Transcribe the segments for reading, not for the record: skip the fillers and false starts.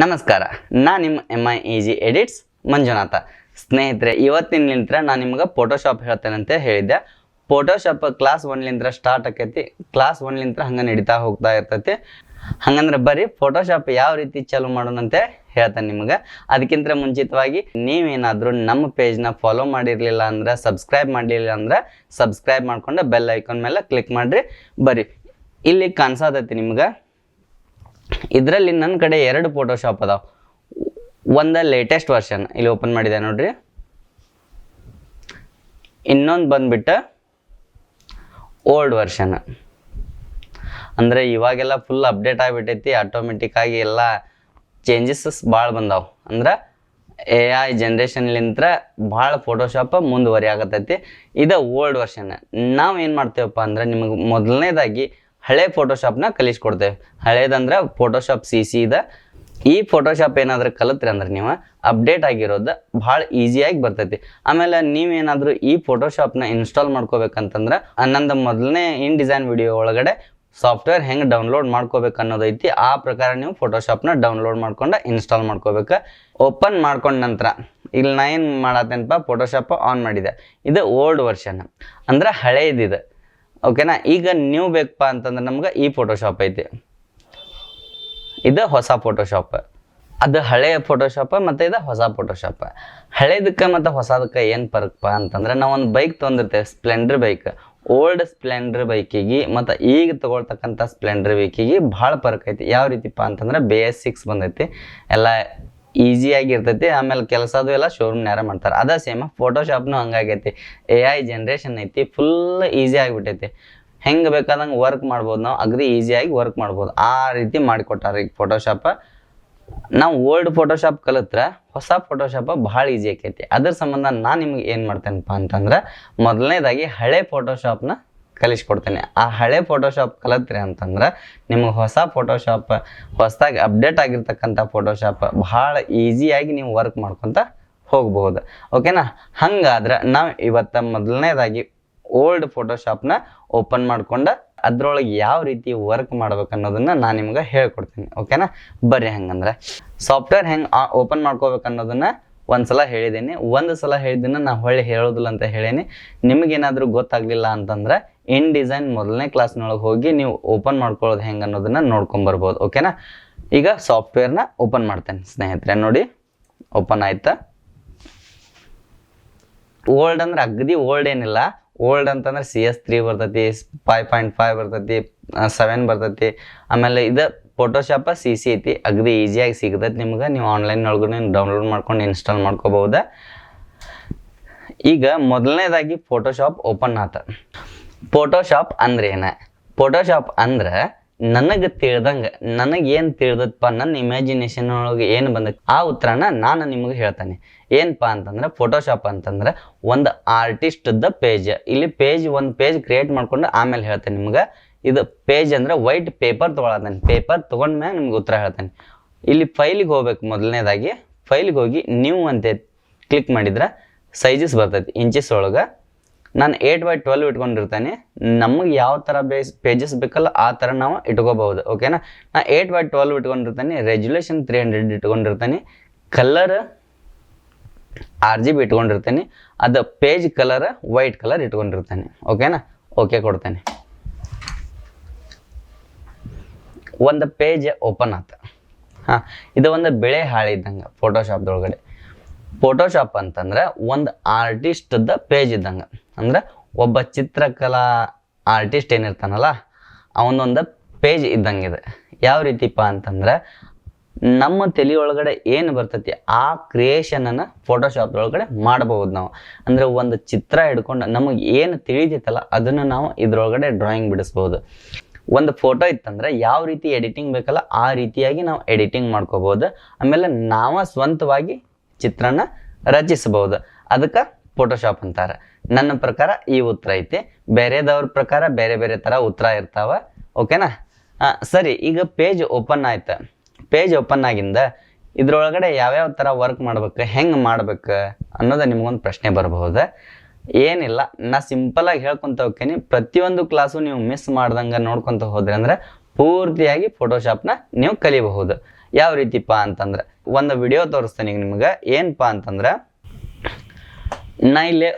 ನಮಸ್ಕಾರ, ನಾನು ನಿಮ್ಮ MIEG ಎಡಿಟ್ಸ್ ಮಂಜುನಾಥ. ಸ್ನೇಹಿತರೆ, ಇವತ್ತಿನಿಂದ ನಾನು ನಿಮ್ಗೆ ಫೋಟೋಶಾಪ್ ಹೇಳ್ತೇನೆ ಅಂತ ಹೇಳಿದ್ದೆ. ಫೋಟೋಶಾಪ್ ಕ್ಲಾಸ್ 1ಲಿಂದ ಸ್ಟಾರ್ಟ್ ಆಕೈತಿ. ಕ್ಲಾಸ್ 1ಲಿಂದ ಹಂಗೆ ನಡೀತಾ ಹೋಗ್ತಾ ಇರ್ತೈತಿ. ಹಂಗಂದ್ರೆ ಬರ್ರಿ ಫೋಟೋಶಾಪ್ ಯಾವ ರೀತಿ ಚಾಲು ಮಾಡೋಣಂತೆ ಹೇಳ್ತೇನೆ ನಿಮ್ಗೆ. ಅದಕ್ಕಿಂತ ಮುಂಚಿತವಾಗಿ ನೀವೇನಾದರೂ ನಮ್ಮ ಪೇಜ್ನ ಫಾಲೋ ಮಾಡಿರಲಿಲ್ಲ ಅಂದ್ರೆ, ಸಬ್ಸ್ಕ್ರೈಬ್ ಮಾಡಲಿಲ್ಲ ಅಂದ್ರೆ ಸಬ್ಸ್ಕ್ರೈಬ್ ಮಾಡ್ಕೊಂಡು ಬೆಲ್ ಐಕಾನ್ ಮೇಲೆ ಕ್ಲಿಕ್ ಮಾಡಿರಿ. ಬರ್ರಿ, ಇಲ್ಲಿ ಕಾಣಿಸತೈತಿ ನಿಮ್ಗೆ. ಇದರಲ್ಲಿ ನನ್ನ ಕಡೆ 2 ಫೋಟೋಶಾಪ್ ಅದಾವ. ಒಂದು ಲೇಟೆಸ್ಟ್ ವರ್ಷನ್ ಇಲ್ಲಿ ಓಪನ್ ಮಾಡಿದೆ ನೋಡ್ರಿ. ಇನ್ನೊಂದು ಬಂದ್ಬಿಟ್ಟು ಓಲ್ಡ್ ವರ್ಷನ್. ಅಂದರೆ ಇವಾಗೆಲ್ಲ ಫುಲ್ ಅಪ್ಡೇಟ್ ಆಗಿಬಿಟ್ಟೈತಿ. ಆಟೋಮೆಟಿಕ್ ಆಗಿ ಎಲ್ಲ ಚೇಂಜಸ್ ಭಾಳ ಬಂದಾವ. ಅಂದ್ರೆ AI ಜನ್ರೇಷನ್ಲಿಂತ್ರ ಭಾಳ ಫೋಟೋಶಾಪ್ ಮುಂದುವರಿ ಆಗತೈತಿ. ಇದು ಓಲ್ಡ್ ವರ್ಷನ್. ನಾವು ಏನು ಮಾಡ್ತೇವಪ್ಪ ಅಂದ್ರೆ, ನಿಮಗೆ ಮೊದಲನೇದಾಗಿ ಹಳೆ ಫೋಟೋಶಾಪ್ನ ಕಲಿಸ್ಕೊಡ್ತೇವೆ. ಹಳೇದಂದ್ರೆ ಫೋಟೋಶಾಪ್ CC ಇದೆ. ಈ ಫೋಟೋಶಾಪ್ ಏನಾದರೂ ಕಲಿತ್ರಿ ಅಂದ್ರೆ ನೀವು ಅಪ್ಡೇಟ್ ಆಗಿರೋದು ಭಾಳ ಈಸಿಯಾಗಿ ಬರ್ತೈತಿ. ಆಮೇಲೆ ನೀವೇನಾದರೂ ಈ ಫೋಟೋಶಾಪ್ನ ಇನ್ಸ್ಟಾಲ್ ಮಾಡ್ಕೋಬೇಕಂತಂದ್ರೆ, ನಂದು ಮೊದಲನೇ ಇನ್ ಡಿಸೈನ್ ವಿಡಿಯೋ ಒಳಗಡೆ ಸಾಫ್ಟ್ವೇರ್ ಹೆಂಗೆ ಡೌನ್ಲೋಡ್ ಮಾಡ್ಕೋಬೇಕು ಅನ್ನೋದೈತಿ. ಆ ಪ್ರಕಾರ ನೀವು ಫೋಟೋಶಾಪ್ನ ಡೌನ್ಲೋಡ್ ಮಾಡ್ಕೊಂಡು ಇನ್ಸ್ಟಾಲ್ ಮಾಡ್ಕೋಬೇಕು. ಓಪನ್ ಮಾಡ್ಕೊಂಡ ನಂತರ ಇಲ್ಲಿ ನಾ ಏನು ಮಾಡತ್ತೇನಪ್ಪ, ಫೋಟೋಶಾಪ್ ಆನ್ ಮಾಡಿದೆ. ಇದು ಓಲ್ಡ್ ವರ್ಷನ್ ಅಂದ್ರೆ ಹಳೇದಿದೆ. ಓಕೆನಾ. ಈಗ ನೀವು ಬೇಕಪ್ಪ ಅಂತಂದ್ರೆ ನಮ್ಗೆ ಈ ಫೋಟೋಶಾಪ್ ಐತಿ. ಇದು ಹೊಸ ಫೋಟೋಶಾಪ್. ಅದು ಹಳೆಯ ಫೋಟೋಶಾಪ್ ಮತ್ತು ಇದು ಹೊಸ ಫೋಟೋಶಾಪ್. ಹಳೇದಕ್ಕೆ ಮತ್ತು ಹೊಸದಕ್ಕೆ ಏನು ಫರಕಪ್ಪ ಅಂತಂದ್ರೆ, ನಾವು ಒಂದು ಬೈಕ್ ತೊಗೊಂಡಿರ್ತೇವೆ, ಸ್ಪ್ಲೆಂಡರ್ ಬೈಕ್. ಓಲ್ಡ್ ಸ್ಪ್ಲೆಂಡರ್ ಬೈಕಿಗೆ ಮತ್ತು ಈಗ ತೊಗೊಳ್ತಕ್ಕಂಥ ಸ್ಪ್ಲೆಂಡರ್ ಬೈಕಿಗೆ ಭಾಳ ಫರಕ್ ಐತಿ. ಯಾವ ರೀತಿಪ್ಪ ಅಂತಂದ್ರೆ, BS6 ಬಂದೈತಿ. ಎಲ್ಲ ಈಸಿಯಾಗಿರ್ತೈತಿ. ಆಮೇಲೆ ಕೆಲಸದು ಎಲ್ಲ ಶೋರೂಮ್ನ್ಯಾರ ಮಾಡ್ತಾರೆ. ಅದೇ ಸೇಮ್ ಫೋಟೋಶಾಪ್ನು ಹಂಗಾಗೈತಿ. AI ಜನ್ರೇಷನ್ ಐತಿ. ಫುಲ್ ಈಸಿ ಆಗಿಬಿಟ್ಟೈತಿ. ಹೆಂಗೆ ಬೇಕಾದಂಗೆ ವರ್ಕ್ ಮಾಡ್ಬೋದು. ನಾವು ಅಗದಿ ಈಸಿಯಾಗಿ ವರ್ಕ್ ಮಾಡ್ಬೋದು. ಆ ರೀತಿ ಮಾಡಿಕೊಟ್ಟಾರೆ ಈಗ ಫೋಟೋಶಾಪ್. ನಾವು ಓಲ್ಡ್ ಫೋಟೋಶಾಪ್ ಕಲಿತ್ರೆ ಹೊಸ ಫೋಟೋಶಾಪ್ ಭಾಳ ಈಸಿ ಆಕೈತಿ. ಅದ್ರ ಸಂಬಂಧ ನಾನು ನಿಮ್ಗೆ ಏನು ಮಾಡ್ತೇನಪ್ಪ ಅಂತಂದ್ರೆ, ಮೊದಲನೇದಾಗಿ ಹಳೆ ಫೋಟೋಶಾಪ್ನ ಕಲಿಸ್ಕೊಡ್ತೇನೆ. ಆ ಹಳೆ ಫೋಟೋಶಾಪ್ ಕಲಿತ್ರಿ ಅಂತಂದ್ರೆ ನಿಮ್ಗೆ ಹೊಸ ಫೋಟೋಶಾಪ್, ಹೊಸದಾಗಿ ಅಪ್ಡೇಟ್ ಆಗಿರ್ತಕ್ಕಂಥ ಫೋಟೋಶಾಪ್ ಭಾಳ ಈಸಿಯಾಗಿ ನೀವು ವರ್ಕ್ ಮಾಡ್ಕೊತ ಹೋಗ್ಬೋದು. ಓಕೆನಾ. ಹಂಗಾದ್ರೆ ನಾವು ಇವತ್ತು ಮೊದಲನೇದಾಗಿ ಓಲ್ಡ್ ಫೋಟೋಶಾಪ್ನ ಓಪನ್ ಮಾಡ್ಕೊಂಡು ಅದ್ರೊಳಗೆ ಯಾವ ರೀತಿ ವರ್ಕ್ ಮಾಡ್ಬೇಕು ಅನ್ನೋದನ್ನು ನಾನು ನಿಮ್ಗೆ ಹೇಳ್ಕೊಡ್ತೀನಿ. ಓಕೆನಾ. ಬರ್ರಿ, ಹಂಗಂದ್ರೆ ಸಾಫ್ಟ್ವೇರ್ ಹೆಂಗೆ ಓಪನ್ ಮಾಡ್ಕೋಬೇಕು ಅನ್ನೋದನ್ನು ಒಂದು ಸಲ ಹೇಳಿದ್ದೀನಿ. ಒಂದು ಸಲ ಹೇಳಿದ್ದನ್ನು ನಾನು ಹೊಳ್ಳಿ ಹೇಳೋದಿಲ್ಲ ಅಂತ ಹೇಳೀನಿ. ನಿಮಗೇನಾದರೂ ಗೊತ್ತಾಗಲಿಲ್ಲ ಅಂತಂದ್ರೆ ಇನ್ ಡಿಸೈನ್ ಮೊದಲನೇ ಕ್ಲಾಸ್ನೊಳಗೆ ಹೋಗಿ ನೀವು ಓಪನ್ ಮಾಡ್ಕೊಳ್ಳೋದು ಹೆಂಗೆ ಅನ್ನೋದನ್ನು ನೋಡ್ಕೊಂಬರ್ಬೋದು. ಓಕೆನಾ. ಈಗ ಸಾಫ್ಟ್ವೇರ್ನ ಓಪನ್ ಮಾಡ್ತೇನೆ ಸ್ನೇಹಿತರೆ. ನೋಡಿ, ಓಪನ್ ಆಯ್ತಾ. ಓಲ್ಡ್ ಅಂದ್ರೆ ಅಗದಿ ಓಲ್ಡ್ ಏನಿಲ್ಲ. ಓಲ್ಡ್ ಅಂತಂದ್ರೆ CS3 ಬರ್ತೈತಿ, 5.5 ಬರ್ತೈತಿ, 7 ಬರ್ತೈತಿ. ಆಮೇಲೆ ಇದು ಫೋಟೋಶಾಪ CC ಐತಿ. ಅಗದಿ ಈಸಿಯಾಗಿ ಸಿಗ್ತೈತಿ ನಿಮ್ಗೆ. ನೀವು ಆನ್ಲೈನ್ ಒಳಗೂ ಡೌನ್ಲೋಡ್ ಮಾಡ್ಕೊಂಡು ಇನ್ಸ್ಟಾಲ್ ಮಾಡ್ಕೋಬಹುದು. ಈಗ ಮೊದಲನೇದಾಗಿ ಫೋಟೋಶಾಪ್ ಓಪನ್ ಆತ. ಫೋಟೋಶಾಪ್ ಅಂದ್ರೆ ಏನ? ಫೋಟೋಶಾಪ್ ಅಂದ್ರೆ ನನಗೆ ತಿಳಿದಂಗೆ, ನನಗೇನು ತಿಳಿದಪ್ಪ, ನನ್ನ ಇಮ್ಯಾಜಿನೇಷನ್ ಒಳಗೆ ಏನು ಬಂದೈತಿ ಆ ಉತ್ತರನ ನಾನು ನಿಮಗೆ ಹೇಳ್ತೇನೆ. ಏನಪ್ಪ ಅಂತಂದ್ರೆ, ಫೋಟೋಶಾಪ್ ಅಂತಂದ್ರೆ ಒಂದು ಆರ್ಟಿಸ್ಟ್ದ ಪೇಜ್. ಇಲ್ಲಿ ಒಂದು ಪೇಜ್ ಕ್ರಿಯೇಟ್ ಮಾಡ್ಕೊಂಡು ಆಮೇಲೆ ಹೇಳ್ತೇನೆ ನಿಮ್ಗೆ. ಇದು ಪೇಜ್ ಅಂದ್ರೆ ವೈಟ್ ಪೇಪರ್ ತೊಗೊಳತ್ತೇನೆ. ಪೇಪರ್ ತೊಗೊಂಡ್ಮ್ಯಾಗ ನಿಮ್ಗೆ ಉತ್ತರ ಹೇಳ್ತೇನೆ. ಇಲ್ಲಿ ಫೈಲಿಗೆ ಹೋಗ್ಬೇಕು. ಮೊದಲನೇದಾಗಿ ಫೈಲಿಗೆ ಹೋಗಿ ನ್ಯೂ ಅಂತ ಕ್ಲಿಕ್ ಮಾಡಿದ್ರೆ ಸೈಜಸ್ ಬರ್ತೈತಿ ಇಂಚಸ್ ಒಳಗೆ. ನಾನು 8x12 ಇಟ್ಕೊಂಡಿರ್ತೇನೆ. ನಮಗೆ ಯಾವ ಥರ ಪೇಜಸ್ ಬೇಕಲ್ಲ ಆ ಥರ ನಾವು ಇಟ್ಕೋಬಹುದು. ಓಕೆನಾ. ನಾನು 8x12 ಇಟ್ಕೊಂಡಿರ್ತೇನೆ. ರೆಜುಲೇಷನ್ 300 ಇಟ್ಕೊಂಡಿರ್ತೇನೆ. ಕಲರ್ RGB ಇಟ್ಕೊಂಡಿರ್ತೇನೆ. ಅದು ಪೇಜ್ ಕಲರ್ ವೈಟ್ ಕಲರ್ ಇಟ್ಕೊಂಡಿರ್ತೇನೆ. ಓಕೆನಾ. ಓಕೆ ಕೊಡ್ತೇನೆ. ಒಂದು ಪೇಜ್ ಓಪನ್ ಆತ. ಇದು ಒಂದು ಬೆಳೆ ಹಾಳಿದ್ದಂಗೆ ಫೋಟೋಶಾಪ್ದೊಳಗಡೆ. ಫೋಟೋಶಾಪ್ ಅಂತಂದ್ರೆ ಒಂದು ಆರ್ಟಿಸ್ಟ್ದ ಪೇಜ್ ಇದ್ದಂಗೆ. ಅಂದ್ರೆ ಒಬ್ಬ ಚಿತ್ರಕಲಾ ಆರ್ಟಿಸ್ಟ್ ಏನಿರ್ತಾನಲ್ಲ ಅವನೊಂದು ಪೇಜ್ ಇದ್ದಂಗಿದೆ. ಯಾವ ರೀತಿಪ್ಪ ಅಂತಂದ್ರೆ, ನಮ್ಮ ತಲೆ ಒಳಗಡೆ ಏನು ಬರ್ತೈತಿ ಆ ಕ್ರಿಯೇಷನನ್ನು ಫೋಟೋಶಾಪ್ದೊಳಗಡೆ ಮಾಡಬಹುದು ನಾವು. ಅಂದರೆ ಒಂದು ಚಿತ್ರ ಹಿಡ್ಕೊಂಡು ನಮಗೆ ಏನು ತಿಳಿತೈತಲ್ಲ ಅದನ್ನು ನಾವು ಇದ್ರೊಳಗಡೆ ಡ್ರಾಯಿಂಗ್ ಬಿಡಿಸ್ಬೋದು. ಒಂದು ಫೋಟೋ ಇತ್ತಂದ್ರೆ ಯಾವ ರೀತಿ ಎಡಿಟಿಂಗ್ ಬೇಕಲ್ಲ ಆ ರೀತಿಯಾಗಿ ನಾವು ಎಡಿಟಿಂಗ್ ಮಾಡ್ಕೋಬೋದು. ಆಮೇಲೆ ನಾವು ಸ್ವಂತವಾಗಿ ಚಿತ್ರನ ರಚಿಸಬಹುದು. ಅದಕ್ಕೆ ಫೋಟೋಶಾಪ್ ಅಂತಾರೆ. ನನ್ನ ಪ್ರಕಾರ ಈ ಉತ್ತರ ಐತಿ. ಬೇರೆದವ್ರ ಪ್ರಕಾರ ಬೇರೆ ಬೇರೆ ಥರ ಉತ್ತರ ಇರ್ತಾವ. ಓಕೆನಾ. ಸರಿ, ಈಗ ಪೇಜ್ ಓಪನ್ ಆಯ್ತು. ಪೇಜ್ ಓಪನ್ ಆಗಿಂದ ಇದ್ರೊಳಗಡೆ ಯಾವ್ಯಾವ ಥರ ವರ್ಕ್ ಮಾಡ್ಬೇಕು, ಹೆಂಗೆ ಮಾಡ್ಬೇಕು ಅನ್ನೋದು ನಿಮ್ಗೊಂದು ಪ್ರಶ್ನೆ ಬರಬಹುದು. ಏನಿಲ್ಲ, ನಾ ಸಿಂಪಲಾಗಿ ಹೇಳ್ಕೊತ ಹೋಗ್ತೀನಿ. ಪ್ರತಿಯೊಂದು ಕ್ಲಾಸು ನೀವು ಮಿಸ್ ಮಾಡ್ದಂಗೆ ನೋಡ್ಕೊತ ಹೋದ್ರಿ ಅಂದ್ರೆ ಪೂರ್ತಿಯಾಗಿ ಫೋಟೋಶಾಪ್ನ ನೀವು ಕಲಿಬಹುದು. ಯಾವ ರೀತಿಪ್ಪ ಅಂತಂದ್ರೆ ಒಂದು ವಿಡಿಯೋ ತೋರಿಸ್ತೇನೆ ಈಗ ನಿಮ್ಗೆ. ಏನಪ್ಪಾ ಅಂತಂದ್ರೆ ನಾ ಇಲ್ಲಿ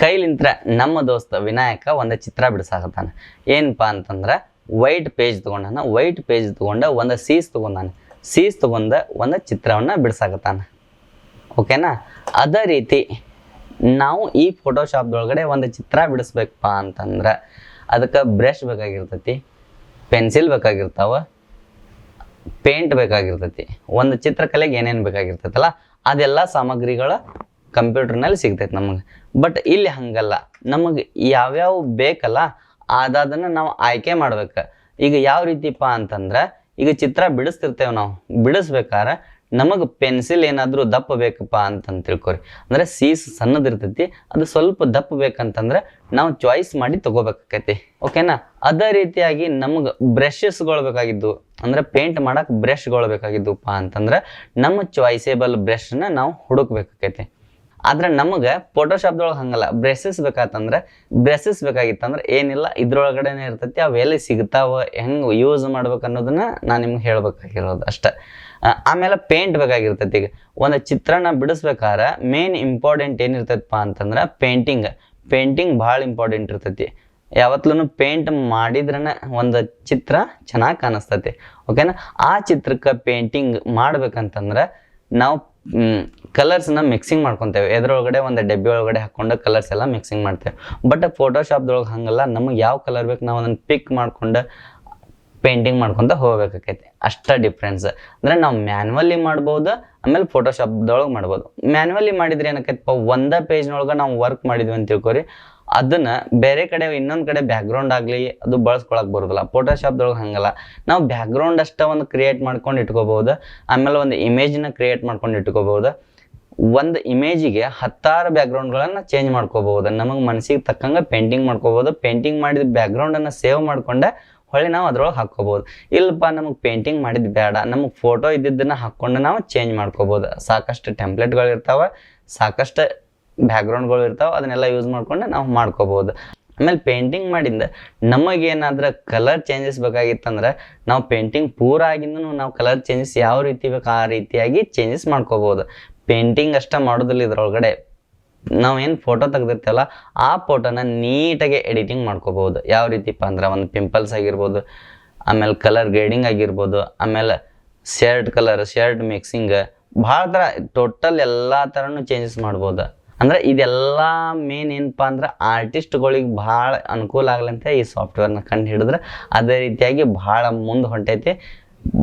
ಕೈಲಿಂತ್ರ ನಮ್ಮ ದೋಸ್ತ ವಿನಾಯಕ ಒಂದು ಚಿತ್ರ ಬಿಡಿಸಾಕತ್ತಾನ. ಏನಪ್ಪಾ ಅಂತಂದ್ರೆ ವೈಟ್ ಪೇಜ್ ತೊಗೊಂಡಾನ. ವೈಟ್ ಪೇಜ್ ತೊಗೊಂಡ ಒಂದು ಸೀಸ್ ತೊಗೊಂಡಾನ. ಸೀಸ್ ತೊಗೊಂಡ ಒಂದು ಚಿತ್ರವನ್ನು ಬಿಡಿಸಾಕತ್ತಾನ. ಓಕೆನಾ? ಅದೇ ರೀತಿ ನಾವು ಈ ಫೋಟೋಶಾಪ್ದೊಳಗಡೆ ಒಂದು ಚಿತ್ರ ಬಿಡಿಸ್ಬೇಕಪ್ಪ ಅಂತಂದ್ರೆ ಅದಕ್ಕೆ ಬ್ರಷ್ ಬೇಕಾಗಿರ್ತೈತಿ, ಪೆನ್ಸಿಲ್ ಬೇಕಾಗಿರ್ತಾವ, ಪೇಂಟ್ ಬೇಕಾಗಿರ್ತೈತಿ. ಒಂದು ಚಿತ್ರಕಲೆಗೆ ಏನೇನು ಬೇಕಾಗಿರ್ತೈತಲ್ಲ ಅದೆಲ್ಲ ಸಾಮಗ್ರಿಗಳ ಕಂಪ್ಯೂಟರ್ನಲ್ಲಿ ಸಿಗ್ತೈತೆ ನಮಗೆ. ಬಟ್ ಇಲ್ಲಿ ಹಂಗಲ್ಲ, ನಮಗೆ ಯಾವ್ಯಾವ ಬೇಕಲ್ಲ ಅದನ್ನು ನಾವು ಆಯ್ಕೆ ಮಾಡ್ಬೇಕು. ಈಗ ಯಾವ ರೀತಿಪ್ಪ ಅಂತಂದ್ರೆ ಈಗ ಚಿತ್ರ ಬಿಡಿಸ್ತಿರ್ತೇವೆ ನಾವು. ಬಿಡಿಸ್ಬೇಕಾದ್ರೆ ನಮಗೆ ಪೆನ್ಸಿಲ್ ಏನಾದರೂ ದಪ್ಪ ಬೇಕಪ್ಪ ಅಂತಂದು ತಿಳ್ಕೊರಿ. ಅಂದರೆ ಸೀಸ್ ಸಣ್ಣದಿರ್ತೈತಿ, ಅದು ಸ್ವಲ್ಪ ದಪ್ಪ ಬೇಕಂತಂದ್ರೆ ನಾವು ಚಾಯ್ಸ್ ಮಾಡಿ ತೊಗೋಬೇಕಾಕೈತಿ. ಓಕೆನಾ? ಅದೇ ರೀತಿಯಾಗಿ ನಮಗೆ ಬ್ರಷಸ್ಗಳು ಬೇಕಾಗಿದ್ದು, ಅಂದರೆ ಪೇಂಟ್ ಮಾಡೋಕೆ ಬ್ರಷ್ಗಳು ಬೇಕಾಗಿದ್ದುಪ್ಪ ಅಂತಂದ್ರೆ ನಮ್ಮ ಚಾಯ್ಸೇಬಲ್ ಬ್ರಷ್ನ ನಾವು ಹುಡುಕ್ಬೇಕಾಕೈತಿ. ಆದ್ರೆ ನಮಗೆ ಫೋಟೋಶಾಪ್ದೊಳಗೆ ಹಂಗಲ್ಲ. ಬ್ರಷಸ್ ಬೇಕಾಗಿತ್ತಂದ್ರೆ ಏನಿಲ್ಲ, ಇದ್ರೊಳಗಡೆನೇ ಇರ್ತೈತಿ. ಅವೆಲ್ಲಿ ಸಿಗ್ತಾವ, ಹೆಂಗೆ ಯೂಸ್ ಮಾಡ್ಬೇಕು ಅನ್ನೋದನ್ನ ನಾನು ನಿಮ್ಗೆ ಹೇಳ್ಬೇಕಾಗಿರೋದು ಅಷ್ಟೇ. ಆಮೇಲೆ ಪೇಂಟ್ ಬೇಕಾಗಿರ್ತೈತಿ. ಈಗ ಒಂದು ಚಿತ್ರನ ಬಿಡಿಸ್ಬೇಕಾದ್ರೆ ಮೇನ್ ಇಂಪಾರ್ಟೆಂಟ್ ಏನಿರ್ತೈತಪ್ಪ ಅಂತಂದ್ರೆ ಪೇಂಟಿಂಗ್ ಭಾಳ ಇಂಪಾರ್ಟೆಂಟ್ ಇರ್ತೈತಿ. ಯಾವತ್ತೂ ಪೇಂಟ್ ಮಾಡಿದ್ರನ ಒಂದು ಚಿತ್ರ ಚೆನ್ನಾಗಿ ಕಾಣಿಸ್ತೈತಿ. ಓಕೆನಾ? ಆ ಚಿತ್ರಕ್ಕೆ ಪೇಂಟಿಂಗ್ ಮಾಡ್ಬೇಕಂತಂದ್ರೆ ನಾವು ಕಲರ್ಸ್ನ ಮಿಕ್ಸಿಂಗ್ ಮಾಡ್ಕೊತೇವೆ. ಎದ್ರೊಳಗಡೆ ಒಂದು ಡಬ್ಬಿ ಒಳಗಡೆ ಹಾಕ್ಕೊಂಡು ಕಲರ್ಸ್ ಎಲ್ಲ ಮಿಕ್ಸಿಂಗ್ ಮಾಡ್ತೇವೆ. ಬಟ್ ಫೋಟೋಶಾಪ್ದೊಳಗೆ ಹಂಗಲ್ಲ. ನಮಗೆ ಯಾವ ಕಲರ್ ಬೇಕು ನಾವು ಅದನ್ನು ಪಿಕ್ ಮಾಡ್ಕೊಂಡು ಪೇಂಟಿಂಗ್ ಮಾಡ್ಕೊತ ಹೋಗ್ಬೇಕಾಕೈತಿ. ಅಷ್ಟೇ ಡಿಫ್ರೆನ್ಸ್. ಅಂದರೆ ನಾವು ಮ್ಯಾನ್ಯುವಲಿ ಮಾಡ್ಬೋದು, ಆಮೇಲೆ ಫೋಟೋಶಾಪ್ದೊಳಗೆ ಮಾಡ್ಬೋದು. ಮ್ಯಾನ್ಯುವಲಿ ಮಾಡಿದ್ರೆ ಏನಕ್ಕೈತಪ್ಪ, ಒಂದೇ ಪೇಜ್ನೊಳಗೆ ನಾವು ವರ್ಕ್ ಮಾಡಿದ್ವಿ ಅಂತ ತಿಳ್ಕೊರಿ, ಅದನ್ನು ಬೇರೆ ಕಡೆ ಇನ್ನೊಂದು ಕಡೆ ಬ್ಯಾಕ್ಗ್ರೌಂಡ್ ಆಗಲಿ ಅದು ಬಳಸ್ಕೊಳಕ್ಕೆ ಬರೋದಿಲ್ಲ. ಫೋಟೋಶಾಪ್ದೊಳಗೆ ಹಂಗಲ್ಲ. ನಾವು ಬ್ಯಾಕ್ಗ್ರೌಂಡ್ ಅಷ್ಟೇ ಒಂದು ಕ್ರಿಯೇಟ್ ಮಾಡ್ಕೊಂಡು ಇಟ್ಕೋಬೋದು. ಆಮೇಲೆ ಒಂದು ಇಮೇಜ್ನ ಕ್ರಿಯೇಟ್ ಮಾಡ್ಕೊಂಡು ಇಟ್ಕೋಬೋದು. ಒಂದು ಇಮೇಜಿಗೆ 10 ಬ್ಯಾಕ್ಗ್ರೌಂಡ್ಗಳನ್ನು ಚೇಂಜ್ ಮಾಡ್ಕೋಬಹುದು. ನಮಗೆ ಮನಸ್ಸಿಗೆ ತಕ್ಕಂಗೆ ಪೇಂಟಿಂಗ್ ಮಾಡ್ಕೋಬೋದು. ಪೇಂಟಿಂಗ್ ಮಾಡಿದ ಬ್ಯಾಕ್ಗ್ರೌಂಡನ್ನು ಸೇವ್ ಮಾಡ್ಕೊಂಡೆ ಹೊಳ್ಳಿ ನಾವು ಅದ್ರೊಳಗೆ ಹಾಕ್ಕೋಬೋದು. ಇಲ್ಲಪ್ಪ ನಮಗೆ ಪೇಂಟಿಂಗ್ ಮಾಡಿದ್ದು ಬೇಡ, ನಮಗೆ ಫೋಟೋ ಇದ್ದಿದ್ದನ್ನು ಹಾಕ್ಕೊಂಡು ನಾವು ಚೇಂಜ್ ಮಾಡ್ಕೋಬೋದು. ಸಾಕಷ್ಟು ಟೆಂಪ್ಲೇಟ್ಗಳು ಇರ್ತಾವೆ, ಸಾಕಷ್ಟು ಬ್ಯಾಕ್ಗ್ರೌಂಡ್ಗಳು ಇರ್ತಾವೆ, ಅದನ್ನೆಲ್ಲ ಯೂಸ್ ಮಾಡ್ಕೊಂಡು ನಾವು ಮಾಡ್ಕೋಬೋದು. ಆಮೇಲೆ ಪೇಂಟಿಂಗ್ ಮಾಡಿಂದ ನಮಗೇನಾದ್ರೂ ಕಲರ್ ಚೇಂಜಸ್ ಬೇಕಾಗಿತ್ತಂದ್ರೆ ನಾವು ಪೇಂಟಿಂಗ್ ಪೂರ ಆಗಿಂದನೂ ನಾವು ಕಲರ್ ಚೇಂಜಸ್ ಯಾವ ರೀತಿ ಬೇಕು ಆ ರೀತಿಯಾಗಿ ಚೇಂಜಸ್ ಮಾಡ್ಕೋಬೋದು. ಪೇಂಟಿಂಗ್ ಅಷ್ಟೇ ಮಾಡೋದಿಲ್ಲ. ಇದ್ರೊಳಗಡೆ ನಾವೇನು ಫೋಟೋ ತೆಗೆದಿರ್ತೇವಲ್ಲ ಆ ಫೋಟೋನ ನೀಟಾಗಿ ಎಡಿಟಿಂಗ್ ಮಾಡ್ಕೋಬೋದು. ಯಾವ ರೀತಿಪ್ಪ ಅಂದ್ರೆ ಒಂದು ಪಿಂಪಲ್ಸ್ ಆಗಿರ್ಬೋದು, ಆಮೇಲೆ ಕಲರ್ ಗ್ರೇಡಿಂಗ್ ಆಗಿರ್ಬೋದು, ಆಮೇಲೆ ಶರ್ಟ್ ಮಿಕ್ಸಿಂಗ್, ಭಾಳ ಥರ ಟೋಟಲ್ ಎಲ್ಲ ಥರನೂ ಚೇಂಜಸ್ ಮಾಡ್ಬೋದು. ಅಂದರೆ ಇದೆಲ್ಲ ಮೇನ್ ಏನಪ್ಪ ಅಂದ್ರೆ ಆರ್ಟಿಸ್ಟ್ಗಳಿಗೆ ಭಾಳ ಅನುಕೂಲ ಆಗ್ಲಂತ ಈ ಸಾಫ್ಟ್ವೇರ್ನ ಕಂಡು ಹಿಡಿದ್ರೆ ಅದೇ ರೀತಿಯಾಗಿ ಭಾಳ ಮುಂದೆ ಹೊಂಟೈತಿ.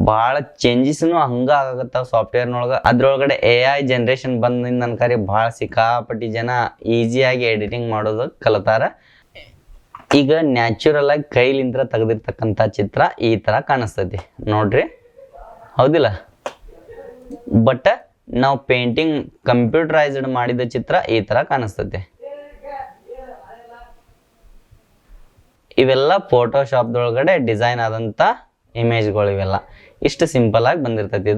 ಭಾಳ ಚೇಂಜಸ್ನು ಹಂಗೆ ಆಗತ್ತಾವ ಸಾಫ್ಟ್ವೇರ್ನೊಳಗೆ. ಅದ್ರೊಳಗಡೆ AI ಜನ್ರೇಷನ್ ಬಂದಿಂದ ಅನ್ಕರಿ ಭಾಳ ಸಿಕ್ಕಾಪಟ್ಟಿ ಜನ ಈಸಿಯಾಗಿ ಎಡಿಟಿಂಗ್ ಮಾಡೋದು ಕಲಿತಾರ. ಈಗ ನ್ಯಾಚುರಲ್ ಆಗಿ ಕೈಲಿಂದ ತೆಗೆದಿರ್ತಕ್ಕಂಥ ಚಿತ್ರ ಈ ಥರ ಕಾಣಿಸ್ತೈತಿ ನೋಡ್ರಿ, ಹೌದಿಲ್ಲ? ಬಟ್ ನಾವು ಪೇಂಟಿಂಗ್ ಕಂಪ್ಯೂಟರೈಸ್ಡ್ ಮಾಡಿದ ಚಿತ್ರ ಈ ಥರ ಕಾಣಿಸ್ತೈತಿ. ಇವೆಲ್ಲ ಫೋಟೋಶಾಪ್ದೊಳಗಡೆ ಡಿಸೈನ್ ಆದಂಥ ಇಮೇಜ್ಗಳು. ಇವೆಲ್ಲ ಇಷ್ಟು ಸಿಂಪಲ್ ಆಗಿ ಬಂದಿರ್ತೈತಿ.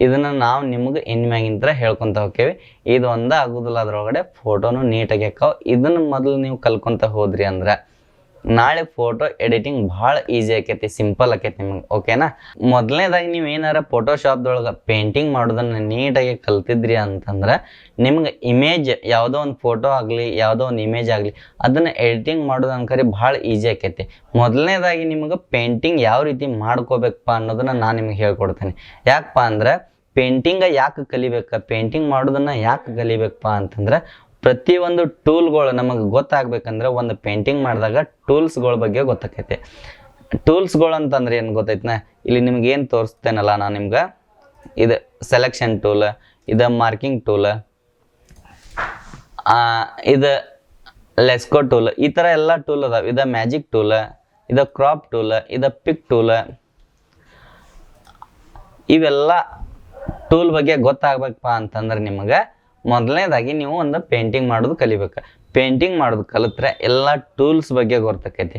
ಇದನ್ನು ನಾವು ನಿಮ್ಗೆ ಇನ್ಮ್ಯಾಗಿಂತ ಹೇಳ್ಕೊತ ಹೋಗ್ತೇವೆ. ಇದು ಒಂದೇ ಆಗೋದಿಲ್ಲ, ಅದರೊಳಗಡೆ ಫೋಟೋನು ನೀಟಾಗಿ ಹಾಕಾವ. ಇದನ್ನು ಮೊದಲು ನೀವು ಕಲ್ಕೊತ ಹೋದ್ರಿ ಅಂದ್ರೆ ನಾಳೆ ಫೋಟೋ ಎಡಿಟಿಂಗ್ ಭಾಳ ಈಸಿ ಆಕೈತಿ, ಸಿಂಪಲ್ ಆಕೈತಿ ನಿಮಗೆ. ಓಕೆನಾ? ಮೊದಲನೇದಾಗಿ ನೀವು ಏನಾರ ಫೋಟೋಶಾಪ್ದೊಳಗೆ ಪೇಂಟಿಂಗ್ ಮಾಡೋದನ್ನು ನೀಟಾಗಿ ಕಲ್ತಿದ್ರಿ ಅಂತಂದ್ರೆ ನಿಮ್ಗೆ ಇಮೇಜ್ ಯಾವುದೋ ಒಂದು ಫೋಟೋ ಆಗಲಿ ಯಾವುದೋ ಒಂದು ಇಮೇಜ್ ಆಗಲಿ ಅದನ್ನು ಎಡಿಟಿಂಗ್ ಮಾಡೋದು ಅನ್ಕರಿ ಭಾಳ ಈಸಿ ಆಕೈತಿ. ಮೊದಲನೇದಾಗಿ ನಿಮಗೆ ಪೇಂಟಿಂಗ್ ಯಾವ ರೀತಿ ಮಾಡ್ಕೋಬೇಕಪ್ಪ ಅನ್ನೋದನ್ನು ನಾನು ನಿಮ್ಗೆ ಹೇಳ್ಕೊಡ್ತೇನೆ. ಯಾಕಪ್ಪ ಅಂದ್ರೆ ಪೇಂಟಿಂಗ್ ಮಾಡೋದನ್ನು ಯಾಕೆ ಕಲಿಬೇಕಪ್ಪ ಅಂತಂದ್ರೆ ಪ್ರತಿಯೊಂದು ಟೂಲ್ಗಳು ನಮಗೆ ಗೊತ್ತಾಗಬೇಕಂದ್ರೆ ಒಂದು ಪೇಂಟಿಂಗ್ ಮಾಡಿದಾಗ ಟೂಲ್ಸ್ಗಳ ಬಗ್ಗೆ ಗೊತ್ತಾಕೈತಿ. ಟೂಲ್ಸ್ಗಳು ಅಂತಂದ್ರೆ ಏನು ಗೊತ್ತೈತನ, ಇಲ್ಲಿ ನಿಮ್ಗೆ ಏನು ತೋರಿಸ್ತೇನಲ್ಲ ನಾನು ನಿಮ್ಗೆ, ಇದು ಸೆಲೆಕ್ಷನ್ ಟೂಲ್, ಇದು ಮಾರ್ಕಿಂಗ್ ಟೂಲ್, ಇದು ಲೆಸ್ಕೋ ಟೂಲ್, ಈ ಥರ ಎಲ್ಲ ಟೂಲ್ ಅದಾವೆ. ಇದು ಮ್ಯಾಜಿಕ್ ಟೂಲ್, ಇದು ಕ್ರಾಪ್ ಟೂಲ್, ಇದು ಪಿಕ್ ಟೂಲ್. ಇವೆಲ್ಲ ಟೂಲ್ ಬಗ್ಗೆ ಗೊತ್ತಾಗಬೇಕಪ್ಪ ಅಂತಂದ್ರೆ ನಿಮಗೆ ಮೊದಲನೇದಾಗಿ ನೀವು ಒಂದು ಪೇಂಟಿಂಗ್ ಮಾಡೋದು ಕಲಿಬೇಕು. ಪೇಂಟಿಂಗ್ ಮಾಡೋದು ಕಲಿತ್ರೆ ಎಲ್ಲ ಟೂಲ್ಸ್ ಬಗ್ಗೆ ಗೊತ್ತಾಕೈತಿ,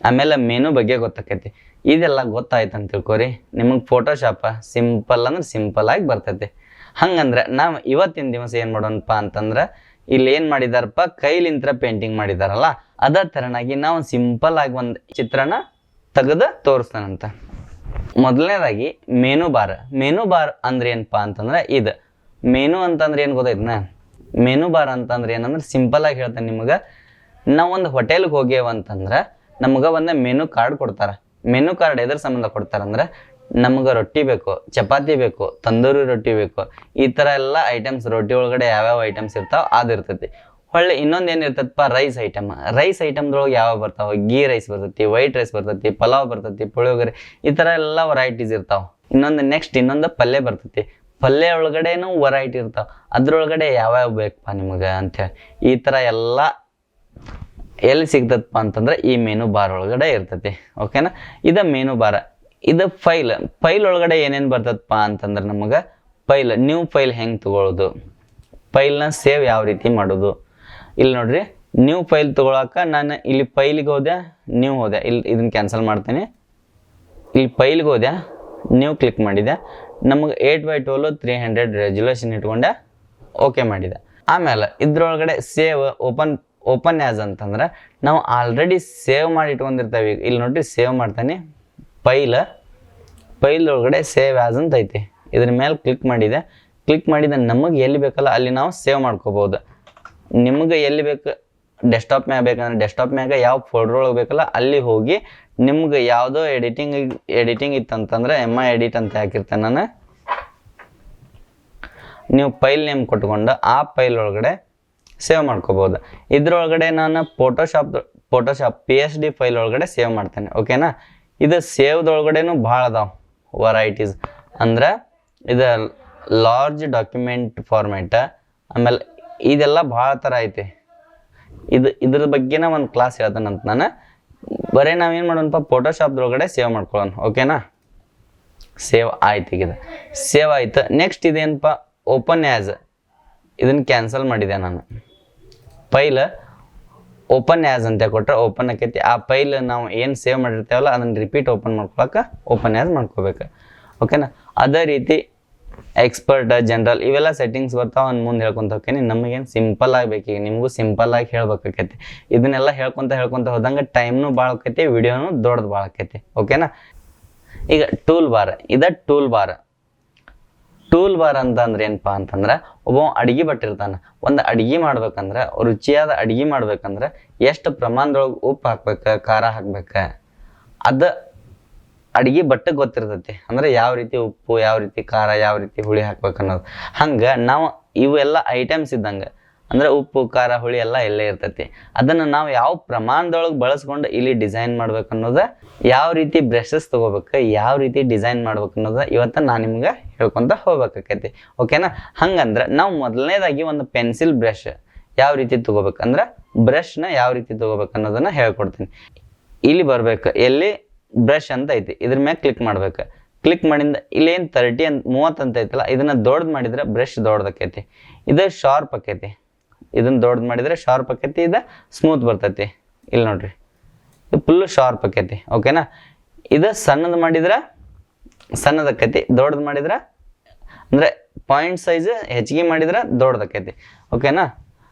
ಆಮೇಲೆ ಮೆನು ಬಗ್ಗೆ ಗೊತ್ತಾಕೈತಿ. ಇದೆಲ್ಲ ಗೊತ್ತಾಯ್ತು ಅಂತ ತಿಳ್ಕೊರಿ, ನಿಮಗೆ ಫೋಟೋಶಾಪ ಸಿಂಪಲ್ ಅಂದ್ರೆ ಸಿಂಪಲ್ ಆಗಿ ಬರ್ತೈತಿ. ಹಂಗಂದ್ರೆ ನಾವು ಇವತ್ತಿನ ದಿವಸ ಏನು ಮಾಡೋಣಪ್ಪ ಅಂತಂದ್ರೆ ಇಲ್ಲಿ ಏನು ಮಾಡಿದಾರಪ್ಪ, ಕೈಲಿಂತ್ರ ಪೇಂಟಿಂಗ್ ಮಾಡಿದಾರಲ್ಲ ಅದೇ ಥರನಾಗಿ ನಾವು ಸಿಂಪಲ್ ಆಗಿ ಒಂದು ಚಿತ್ರನ ತೆಗೆದು ತೋರಿಸ್ತಾನಂತ. ಮೊದಲನೇದಾಗಿ ಮೆನು ಬಾರ್ ಅಂದ್ರೆ ಏನಪ್ಪಾ ಅಂತಂದ್ರೆ ಇದು ಮೆನು ಅಂತಂದ್ರೆ ಏನು ಗೊತ್ತೈತನ? ಮೆನು ಬಾರ್ ಅಂತಂದ್ರೆ ಏನಂದ್ರೆ ಸಿಂಪಲ್ ಆಗಿ ಹೇಳ್ತೇನೆ ನಿಮಗೆ. ನಾವು ಒಂದು ಹೋಟೆಲ್ಗೆ ಹೋಗ್ಯವಂತಂದ್ರೆ ನಮ್ಗೆ ಒಂದು ಮೆನು ಕಾರ್ಡ್ ಕೊಡ್ತಾರೆ. ಮೆನು ಕಾರ್ಡ್ ಎದ್ರ ಸಂಬಂಧ ಕೊಡ್ತಾರಂದ್ರೆ ನಮ್ಗೆ ರೊಟ್ಟಿ ಬೇಕು, ಚಪಾತಿ ಬೇಕು, ತಂದೂರಿ ರೊಟ್ಟಿ ಬೇಕು, ಈ ಥರ ಎಲ್ಲ ಐಟಮ್ಸ್ ರೊಟ್ಟಿ ಒಳಗಡೆ ಯಾವ್ಯಾವ ಐಟಮ್ಸ್ ಇರ್ತಾವೆ ಅದು ಇರ್ತೈತಿ. ಹೊಳ್ಳಿ ಇನ್ನೊಂದು ಏನು ಇರ್ತೈತಪ್ಪ, ರೈಸ್ ಐಟಮ್ದೊಳಗೆ ಯಾವ ಬರ್ತಾವೆ? ಗೀ ರೈಸ್ ಬರ್ತೈತಿ, ವೈಟ್ ರೈಸ್ ಬರ್ತೈತಿ, ಪಲಾವ್ ಬರ್ತೈತಿ, ಪುಳಿಯೋಗರೆ, ಈ ಥರ ಎಲ್ಲ ವೆರೈಟೀಸ್ ಇರ್ತಾವೆ. ಇನ್ನೊಂದು ಪಲ್ಯ ಬರ್ತೈತಿ. ಪಲ್ಯ ಒಳಗಡೆನೂ ವೆರೈಟಿ ಇರ್ತಾವೆ. ಅದ್ರೊಳಗಡೆ ಯಾವ್ಯಾವ ಬೇಕಪ್ಪ ನಿಮಗೆ ಅಂತೇಳಿ ಈ ಥರ ಎಲ್ಲ ಎಲ್ಲಿ ಸಿಗ್ತದಪ್ಪ ಅಂತಂದ್ರೆ ಈ ಮೆನು ಬಾರ್ ಒಳಗಡೆ ಇರ್ತೈತಿ. ಓಕೆನಾ? ಇದು ಮೆನು ಬಾರ. ಇದು ಫೈಲ್ ಒಳಗಡೆ ಏನೇನು ಬರ್ತದಪ್ಪ ಅಂತಂದ್ರೆ ನಮಗೆ ನ್ಯೂ ಫೈಲ್ ಹೆಂಗೆ ತಗೊಳ್ಳೋದು, ಫೈಲ್ನ ಸೇವ್ ಯಾವ ರೀತಿ ಮಾಡೋದು. ಇಲ್ಲಿ ನೋಡ್ರಿ, ನ್ಯೂ ಫೈಲ್ ತಗೊಳಕ ನಾನು ಇಲ್ಲಿ ಫೈಲಿಗೆ ಹೋದೆ, ಇಲ್ಲಿ ಇದನ್ನ ಕ್ಯಾನ್ಸಲ್ ಮಾಡ್ತೀನಿ. ಇಲ್ಲಿ ಫೈಲ್ಗೆ ಹೋದೆ, ನ್ಯೂ ಕ್ಲಿಕ್ ಮಾಡಿದೆ. ನಮಗೆ 8x12 300 ರೆಸಲ್ಯೂಷನ್ ಇಟ್ಕೊಂಡೆ, ಓಕೆ ಮಾಡಿದೆ. ಆಮೇಲೆ ಇದ್ರೊಳಗಡೆ ಸೇವ್ ಓಪನ್ ಆ್ಯಸ್ ಅಂತಂದ್ರೆ ನಾವು ಆಲ್ರೆಡಿ ಸೇವ್ ಮಾಡಿ ಇಟ್ಕೊಂಡಿರ್ತೇವೆ. ಇಲ್ಲಿ ನೋಡ್ರಿ, ಸೇವ್ ಮಾಡ್ತಾನೆ. ಫೈಲ್ ಒಳಗಡೆ ಸೇವ್ ಆ್ಯಸ್ ಅಂತ ಐತಿ. ಇದ್ರ ಮೇಲೆ ಕ್ಲಿಕ್ ಮಾಡಿದೆ. ನಮಗೆ ಎಲ್ಲಿ ಬೇಕಲ್ಲ ಅಲ್ಲಿ ನಾವು ಸೇವ್ ಮಾಡ್ಕೋಬೋದು. ನಿಮಗೆ ಎಲ್ಲಿ ಬೇಕು, ಡೆಸ್ಕ್ಟಾಪ್ ಮ್ಯಾಗ ಬೇಕಂದ್ರೆ ಡೆಸ್ಕ್ಟಾಪ್ ಮ್ಯಾಗ ಯಾವ ಫೋಲ್ಡರ್ ಒಳಗೆ ಬೇಕಲ್ಲ ಅಲ್ಲಿ ಹೋಗಿ ನಿಮ್ಗೆ ಯಾವುದೋ ಎಡಿಟಿಂಗ್ ಇತ್ತಂತಂದ್ರೆ ಎಡಿಟ್ ಅಂತ ಹಾಕಿರ್ತೇನೆ ನಾನು. ನೀವು ಫೈಲ್ ನೇಮ್ ಕೊಟ್ಕೊಂಡು ಆ ಫೈಲ್ ಒಳಗಡೆ ಸೇವ್ ಮಾಡ್ಕೋಬೋದು. ಇದ್ರೊಳಗಡೆ ನಾನು ಫೋಟೋಶಾಪ್ PSD ಫೈಲ್ ಒಳಗಡೆ ಸೇವ್ ಮಾಡ್ತೇನೆ. ಓಕೆನಾ? ಇದು ಸೇವ್ದೊಳಗಡೆನೂ ಭಾಳ ಅದಾವ ವೆರೈಟೀಸ್. ಅಂದ್ರೆ ಇದು ಲಾರ್ಜ್ ಡಾಕ್ಯುಮೆಂಟ್ ಫಾರ್ಮ್ಯಾಟ್, ಆಮೇಲೆ ಇದೆಲ್ಲ ಭಾಳ ಥರ ಐತಿ. ಇದ್ರ ಬಗ್ಗೆನ ಒಂದು ಕ್ಲಾಸ್ ಹೇಳ್ತಾನಂತ ನಾನು. ಬರೀ ನಾವೇನು ಮಾಡೋಣಪ್ಪ, ಫೋಟೋಶಾಪ್ದೊಳಗಡೆ ಸೇವ್ ಮಾಡ್ಕೊಳ್ಳೋಣ. ಓಕೆನಾ? ಸೇವ್ ಆಯ್ತು. ಈಗ ಸೇವ್ ಆಯ್ತು. ನೆಕ್ಸ್ಟ್ ಇದೇನಪ್ಪ, ಓಪನ್ ಆ್ಯಸ್. ಇದನ್ನು ಕ್ಯಾನ್ಸಲ್ ಮಾಡಿದೆ ನಾನು. ಫೈಲ್ ಓಪನ್ ಆ್ಯಸ್ ಅಂತ ಕೊಟ್ಟರೆ ಓಪನ್ ಆಕೈತಿ. ಆ ಫೈಲ್ ನಾವು ಏನು ಸೇವ್ ಮಾಡಿರ್ತೇವಲ್ಲ ಅದನ್ನು ರಿಪೀಟ್ ಓಪನ್ ಮಾಡ್ಕೊಳಕ್ಕೆ ಓಪನ್ ಆ್ಯಸ್ ಮಾಡ್ಕೋಬೇಕು. ಓಕೆನಾ? ಅದೇ ರೀತಿ ಎಕ್ಸ್ಪರ್ಟ್, ಜನರಲ್ ಇವೆಲ್ಲ ಸೆಟ್ಟಿಂಗ್ಸ್ ಬರ್ತಾವೆ. ಒಂದು ಮುಂದೆ ಹೇಳ್ಕೊಂತ ಹೋಗ್ತೀನಿ. ನಮಗೇನು ಸಿಂಪಲ್ ಆಗಬೇಕು, ಈಗ ನಿಮಗೂ ಸಿಂಪಲ್ ಆಗಿ ಹೇಳ್ಬೇಕಾಕೈತಿ. ಇದನ್ನೆಲ್ಲ ಹೇಳ್ಕೊಂತ ಹೋದಂಗೆ ಟೈಮ್ನು ಭಾಳ ಆಕೈತಿ, ವಿಡಿಯೋನು ದೊಡ್ಡದು ಭಾಳ ಆಕೈತಿ. ಓಕೆನಾ? ಈಗ ಟೂಲ್ ಬಾರ್ ಅಂತಂದ್ರೆ ಏನಪ್ಪ ಅಂತಂದ್ರೆ ಒಬ್ಬ ಅಡಿಗೆ ಭಟ್ಟಿರ್ತಾನೆ. ಒಂದು ಅಡಿಗೆ ಮಾಡ್ಬೇಕಂದ್ರೆ, ರುಚಿಯಾದ ಅಡಿಗೆ ಮಾಡ್ಬೇಕಂದ್ರೆ ಎಷ್ಟು ಪ್ರಮಾಣದೊಳಗೆ ಉಪ್ಪು ಹಾಕ್ಬೇಕು, ಖಾರ ಹಾಕ್ಬೇಕು, ಅದು ಅಡಿಗೆ ಭಟ್ಟಕ್ಕೆ ಗೊತ್ತಿರ್ತೈತಿ. ಅಂದ್ರೆ ಯಾವ ರೀತಿ ಉಪ್ಪು, ಯಾವ ರೀತಿ ಖಾರ, ಯಾವ ರೀತಿ ಹುಳಿ ಹಾಕ್ಬೇಕು ಅನ್ನೋದು. ಹಂಗೆ ನಾವು ಇವೆಲ್ಲ ಐಟಮ್ಸ್ ಇದ್ದಂಗೆ, ಅಂದ್ರೆ ಉಪ್ಪು ಖಾರ ಹುಳಿ ಎಲ್ಲ ಎಲ್ಲೇ ಇರ್ತೈತಿ. ಅದನ್ನು ನಾವು ಯಾವ ಪ್ರಮಾಣದೊಳಗೆ ಬಳಸ್ಕೊಂಡು ಇಲ್ಲಿ ಡಿಸೈನ್ ಮಾಡ್ಬೇಕು ಅನ್ನೋದು, ಯಾವ ರೀತಿ ಬ್ರಷಸ್ ತೊಗೋಬೇಕು, ಯಾವ ರೀತಿ ಡಿಸೈನ್ ಮಾಡ್ಬೇಕು ಅನ್ನೋದು ಇವತ್ತು ನಾನು ನಿಮ್ಗೆ ಹೇಳ್ಕೊತ ಹೋಗ್ಬೇಕಾಕೈತಿ. ಓಕೆನಾ? ಹಂಗಂದ್ರೆ ನಾವು ಮೊದಲನೇದಾಗಿ ಒಂದು ಪೆನ್ಸಿಲ್ ಬ್ರಷ್ ಯಾವ ರೀತಿ ತೊಗೋಬೇಕಂದ್ರೆ ಬ್ರಷ್ನ ಯಾವ ರೀತಿ ತೊಗೋಬೇಕು ಅನ್ನೋದನ್ನ ಹೇಳ್ಕೊಡ್ತೀನಿ. ಇಲ್ಲಿ ಬರ್ಬೇಕು, ಎಲ್ಲಿ ಬ್ರಷ್ ಅಂತ ಐತಿ, ಇದ್ರ ಮ್ಯಾಗ ಕ್ಲಿಕ್ ಮಾಡ್ಬೇಕು. ಕ್ಲಿಕ್ ಮಾಡಿಂದ ಇಲ್ಲೇನು 30 ಅಂತ ಐತಲ್ಲ, ಇದನ್ನ ದೊಡ್ಡದು ಮಾಡಿದ್ರೆ ಬ್ರಷ್ ದೊಡ್ಡದಕ್ಕೈತಿ. ಇದು ಶಾರ್ಪ್ ಆಕೈತಿ. ಇದನ್ನ ದೊಡ್ಡದು ಮಾಡಿದ್ರೆ ಶಾರ್ಪ್ ಆಕೈತಿ, ಇದು ಸ್ಮೂತ್ ಬರ್ತೈತಿ. ಇಲ್ಲಿ ನೋಡ್ರಿ, ಇದು ಫುಲ್ ಶಾರ್ಪ್ ಆಕೈತಿ. ಓಕೆನಾ? ಇದು ಸಣ್ಣದು ಮಾಡಿದ್ರೆ ಸಣ್ಣದಕ್ಕೈತಿ, ದೊಡ್ಡದು ಮಾಡಿದ್ರೆ ಅಂದ್ರೆ ಪಾಯಿಂಟ್ ಸೈಜ್ ಹೆಚ್ಚಿಗೆ ಮಾಡಿದ್ರೆ ದೊಡ್ಡದಕ್ಕೈತಿ. ಓಕೆನಾ?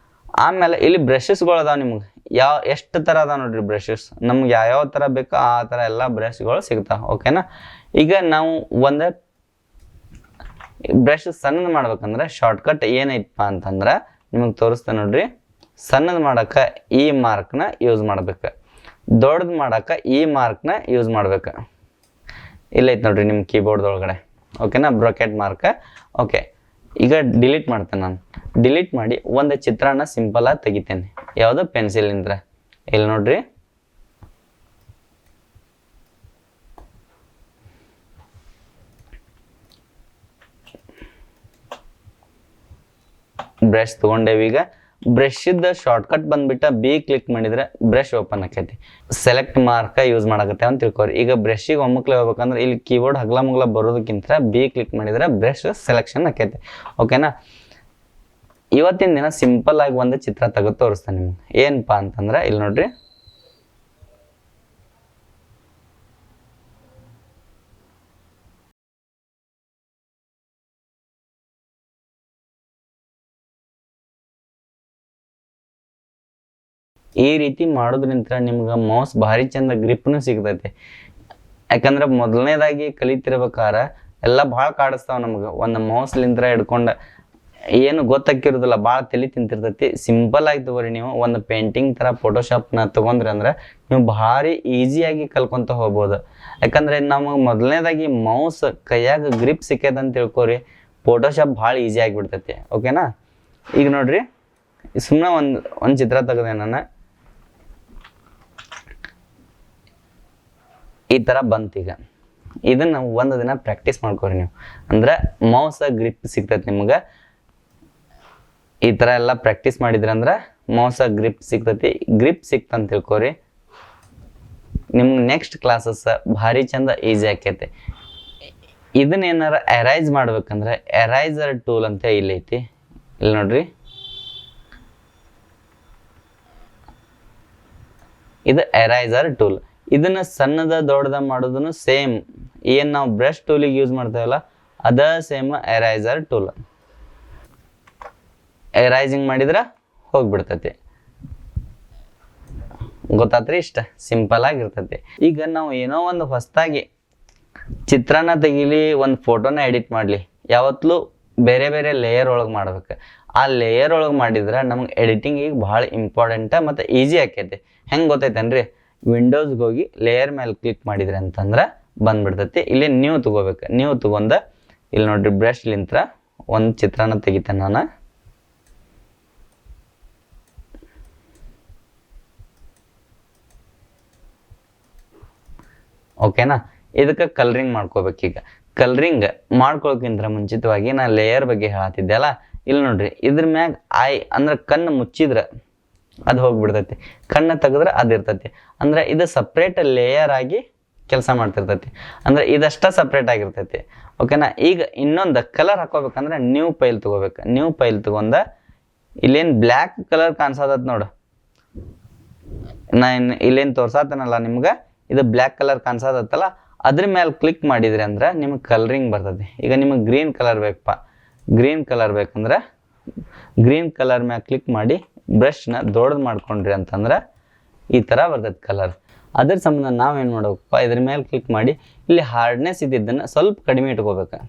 ಆಮೇಲೆ ಇಲ್ಲಿ ಬ್ರಷಸ್ಗಳು ಅದಾವ. ನಿಮ್ಗೆ ಎಷ್ಟು ಥರ ಅದಾವ ನೋಡ್ರಿ ಬ್ರಷಸ್. ನಮ್ಗೆ ಯಾವ್ಯಾವ ಥರ ಬೇಕೋ ಆ ಥರ ಎಲ್ಲ ಬ್ರಷ್ಗಳು ಸಿಗ್ತಾವೆ. ಓಕೆನಾ? ಈಗ ನಾವು ಒಂದು ಬ್ರಷ್ ಸಣ್ಣದು ಮಾಡ್ಬೇಕಂದ್ರೆ ಶಾರ್ಟ್ಕಟ್ ಏನೈತಪ್ಪ ಅಂತಂದ್ರೆ ನಿಮಗೆ ತೋರಿಸ್ತಾ ನೋಡ್ರಿ. ಸಣ್ಣದು ಮಾಡೋಕೆ ಈ ಮಾರ್ಕ್ನ ಯೂಸ್ ಮಾಡ್ಬೇಕು, ದೊಡ್ಡದು ಮಾಡೋಕೆ ಈ ಮಾರ್ಕ್ನ ಯೂಸ್ ಮಾಡ್ಬೇಕು. ಇಲ್ಲೈತೆ ನೋಡ್ರಿ ನಿಮ್ಮ ಕೀಬೋರ್ಡ್ದೊಳಗಡೆ. ಓಕೆನಾ? Bracket mark. ಓಕೆ, ಈಗ ಡಿಲೀಟ್ ಮಾಡ್ತೇನೆ ನಾನು. ಡಿಲೀಟ್ ಮಾಡಿ ಒಂದು ಚಿತ್ರನ ಸಿಂಪಲ್ ಆಗಿ ತೆಗಿತೇನೆ. ಯಾವುದು? ಪೆನ್ಸಿಲಿಂದ. ಇಲ್ಲಿ ನೋಡ್ರಿ, ಬ್ರಷ್ ತಗೊಂಡೇವಿ. ಈಗ ಬ್ರಷಿದ ಶಾರ್ಟ್ಕಟ್ ಬಂದ್ಬಿಟ್ಟ ಬಿ ಕ್ಲಿಕ್ ಮಾಡಿದ್ರೆ ಬ್ರಷ್ ಓಪನ್ ಆಕೈತಿ. ಸೆಲೆಕ್ಟ್ ಮಾರ್ಕ್ ಯೂಸ್ ಮಾಡಕತ್ತೆ ಅಂತ ತಿಳ್ಕೊರಿ. ಈಗ ಬ್ರಷಿಗೆ ಒಮ್ಮಕ್ಲೆ ಹೋಗ್ಬೇಕಂದ್ರೆ ಇಲ್ಲಿ ಕೀಬೋರ್ಡ್ ಹಗ್ಲ ಮುಗ್ಲ ಬರೋದಕ್ಕಿಂತ ಬಿ ಕ್ಲಿಕ್ ಮಾಡಿದ್ರೆ ಬ್ರಷ್ ಸೆಲೆಕ್ಷನ್ ಆಕೈತಿ. ಓಕೆನಾ? ಇವತ್ತಿನ ದಿನ ಸಿಂಪಲ್ ಆಗಿ ಒಂದು ಚಿತ್ರ ತೆಗೆದು ತೋರಿಸ್ತಾನೆ ನಿಮ್ಗೆ. ಏನಪ್ಪಾ ಅಂತಂದ್ರೆ ಇಲ್ಲಿ ನೋಡ್ರಿ, ಈ ರೀತಿ ಮಾಡೋದ್ರಿಂದ ನಿಮ್ಗೆ ಮೌಸ್ ಭಾರಿ ಚಂದ ಗ್ರಿಪ್ನು ಸಿಗ್ತೈತೆ. ಯಾಕಂದ್ರೆ ಮೊದಲನೇದಾಗಿ ಕಲಿತಿರ್ಬೇಕಾರ ಎಲ್ಲ ಭಾಳ ಕಾಡಿಸ್ತಾವ ನಮ್ಗೆ. ಒಂದು ಮೌಸ್ಲಿಂತ್ರ ಹಿಡ್ಕೊಂಡು ಏನು ಗೊತ್ತಾಕಿರೋದಿಲ್ಲ, ಭಾಳ ತಲೆ ತಿಂತಿರ್ತೈತಿ. ಸಿಂಪಲ್ ಆಗಿ ತಗೋರಿ, ನೀವು ಒಂದು ಪೇಂಟಿಂಗ್ ಥರ ಫೋಟೋಶಾಪ್ನ ತೊಗೊಂಡ್ರಿ ಅಂದ್ರೆ ನೀವು ಭಾರಿ ಈಸಿಯಾಗಿ ಕಲ್ಕೊಂತ ಹೋಗ್ಬೋದು. ಯಾಕಂದ್ರೆ ನಮಗೆ ಮೊದಲನೇದಾಗಿ ಮೌಸ್ ಕೈಯಾಗ ಗ್ರಿಪ್ ಸಿಕ್ಕೈತೆ ತಿಳ್ಕೊರಿ, ಫೋಟೋಶಾಪ್ ಭಾಳ ಈಸಿ ಆಗಿಬಿಡ್ತೈತಿ. ಓಕೆನಾ? ಈಗ ನೋಡ್ರಿ, ಸುಮ್ಮನೆ ಒಂದು ಚಿತ್ರ ತೆಗೆದೆ ನಾನು, ಈ ಥರ ಬಂತು. ಈಗ ಇದನ್ನು ಒಂದು ದಿನ ಪ್ರಾಕ್ಟೀಸ್ ಮಾಡ್ಕೊರಿ ನೀವು, ಅಂದ್ರೆ ಮೌಸ್ ಗ್ರಿಪ್ ಸಿಗ್ತೈತೆ ನಿಮ್ಗೆ. ಈ ಥರ ಎಲ್ಲ ಪ್ರಾಕ್ಟೀಸ್ ಮಾಡಿದ್ರಂದ್ರೆ ಮೌಸ್ ಗ್ರಿಪ್ ಸಿಗ್ತೈತಿ. ಗ್ರಿಪ್ ಸಿಕ್ತಂತ ತಿಳ್ಕೊರಿ, ನಿಮ್ಗೆ ನೆಕ್ಸ್ಟ್ ಕ್ಲಾಸಸ್ ಭಾರಿ ಚಂದ ಈಸಿ ಆಕೈತಿ. ಇದನ್ನ ಏನಾರ ಎರೈಸ್ ಮಾಡ್ಬೇಕಂದ್ರೆ ಎರೈಸರ್ ಟೂಲ್ ಅಂತ ಇಲ್ಲಿ ಐತಿ, ಇಲ್ಲಿ ನೋಡ್ರಿ. ಇದು ಎರೈಸರ್ ಟೂಲ್. ಇದನ್ನ ಸಣ್ಣದ ದೊಡ್ಡದ ಮಾಡೋದನ್ನು ಸೇಮ್ ಏನು ನಾವು ಬ್ರಷ್ ಟೂಲಿಗೆ ಯೂಸ್ ಮಾಡ್ತೇವಲ್ಲ ಅದ ಸೇಮ್ ಎರೈಸರ್ ಟೂಲ್. ಎರೈಸಿಂಗ್ ಮಾಡಿದ್ರೆ ಹೋಗ್ಬಿಡ್ತೈತಿ. ಗೊತ್ತಾತ್ರಿ? ಇಷ್ಟ ಸಿಂಪಲ್ ಆಗಿರ್ತೈತಿ. ಈಗ ನಾವು ಏನೋ ಒಂದು ಹೊಸದಾಗಿ ಚಿತ್ರನ ತೆಗಿಲಿ, ಒಂದು ಫೋಟೋನ ಎಡಿಟ್ ಮಾಡಲಿ, ಯಾವತ್ತೂ ಬೇರೆ ಬೇರೆ ಲೇಯರ್ ಒಳಗೆ ಮಾಡ್ಬೇಕು. ಆ ಲೇಯರ್ ಒಳಗೆ ಮಾಡಿದ್ರೆ ನಮ್ಗೆ ಎಡಿಟಿಂಗಿಗೆ ಭಾಳ ಇಂಪಾರ್ಟೆಂಟ ಮತ್ತು ಈಸಿ ಆಕೈತಿ. ಹೆಂಗೆ ಗೊತ್ತೈತೇನ್ರಿ? ವಿಂಡೋಸ್ಗೆ ಹೋಗಿ ಲೇಯರ್ ಮೇಲೆ ಕ್ಲಿಕ್ ಮಾಡಿದ್ರಿ ಅಂತಂದ್ರೆ ಬಂದ್ಬಿಡ್ತೈತಿ. ಇಲ್ಲಿ ನೀವು ತಗೋಬೇಕು. ನೀವು ತಗೊಂಡ ಇಲ್ಲಿ ನೋಡ್ರಿ, ಬ್ರಷ್ಲಿಂತ್ರ ಒಂದು ಚಿತ್ರನ ತೆಗಿತೇನೆ ನಾನು. ಓಕೆನಾ? ಇದಕ್ಕೆ ಕಲರಿಂಗ್ ಮಾಡ್ಕೋಬೇಕು. ಈಗ ಕಲರಿಂಗ್ ಮಾಡ್ಕೊಳಕ್ಕಿಂತ ಮುಂಚಿತವಾಗಿ ನಾ ಲೇಯರ್ ಬಗ್ಗೆ ಹೇಳತ್ತಿದ್ದೆ ಅಲ್ಲ, ಇಲ್ಲಿ ನೋಡ್ರಿ, ಇದ್ರ ಮ್ಯಾಗ ಐ ಅಂದ್ರೆ ಕಣ್ಣು ಮುಚ್ಚಿದ್ರೆ ಅದು ಹೋಗ್ಬಿಡ್ತೈತಿ, ಕಣ್ಣು ತೆಗೆದ್ರೆ ಅದು ಇರ್ತೈತಿ. ಅಂದ್ರೆ ಇದು ಸಪ್ರೇಟ್ ಲೇಯರ್ ಆಗಿ ಕೆಲಸ ಮಾಡ್ತಿರ್ತೈತಿ. ಅಂದ್ರೆ ಇದಷ್ಟ ಸಪ್ರೇಟ್ ಆಗಿರ್ತೈತಿ. ಓಕೆನಾ? ಈಗ ಇನ್ನೊಂದು ಕಲರ್ ಹಾಕೋಬೇಕಂದ್ರೆ ನ್ಯೂ ಫೈಲ್ ತಗೋಬೇಕು. ನ್ಯೂ ಫೈಲ್ ತಗೊಂಡ ಇಲ್ಲೇನು ಬ್ಲ್ಯಾಕ್ ಕಲರ್ ಕಾಣಿಸೋದತ್ ನೋಡು, ನಾನು ಇಲ್ಲೇನು ತೋರ್ಸಾತನಲ್ಲ ನಿಮ್ಗೆ, ಇದು ಬ್ಲ್ಯಾಕ್ ಕಲರ್ ಕಾಣಿಸೋದತ್ತಲ್ಲ, ಅದ್ರ ಮೇಲೆ ಕ್ಲಿಕ್ ಮಾಡಿದ್ರಿ ಅಂದ್ರೆ ನಿಮಗೆ ಕಲರಿಂಗ್ ಬರ್ತದೆ. ಈಗ ನಿಮಗೆ ಗ್ರೀನ್ ಕಲರ್ ಬೇಕಪ್ಪ, ಗ್ರೀನ್ ಕಲರ್ ಬೇಕಂದ್ರೆ ಗ್ರೀನ್ ಕಲರ್ ಮ್ಯಾಗ ಕ್ಲಿಕ್ ಮಾಡಿ ಬ್ರಷ್ನ ದೊಡ್ಡದು ಮಾಡ್ಕೊಂಡ್ರಿ ಅಂತಂದ್ರೆ ಈ ಥರ ಬರ್ತೈತೆ ಕಲರ್. ಅದ್ರ ಸಂಬಂಧ ನಾವೇನು ಮಾಡ್ಬೇಕಪ್ಪ, ಇದ್ರ ಮೇಲೆ ಕ್ಲಿಕ್ ಮಾಡಿ ಇಲ್ಲಿ ಹಾರ್ಡ್ನೆಸ್ ಇದ್ದಿದ್ದನ್ನು ಸ್ವಲ್ಪ ಕಡಿಮೆ ಇಟ್ಕೋಬೇಕು.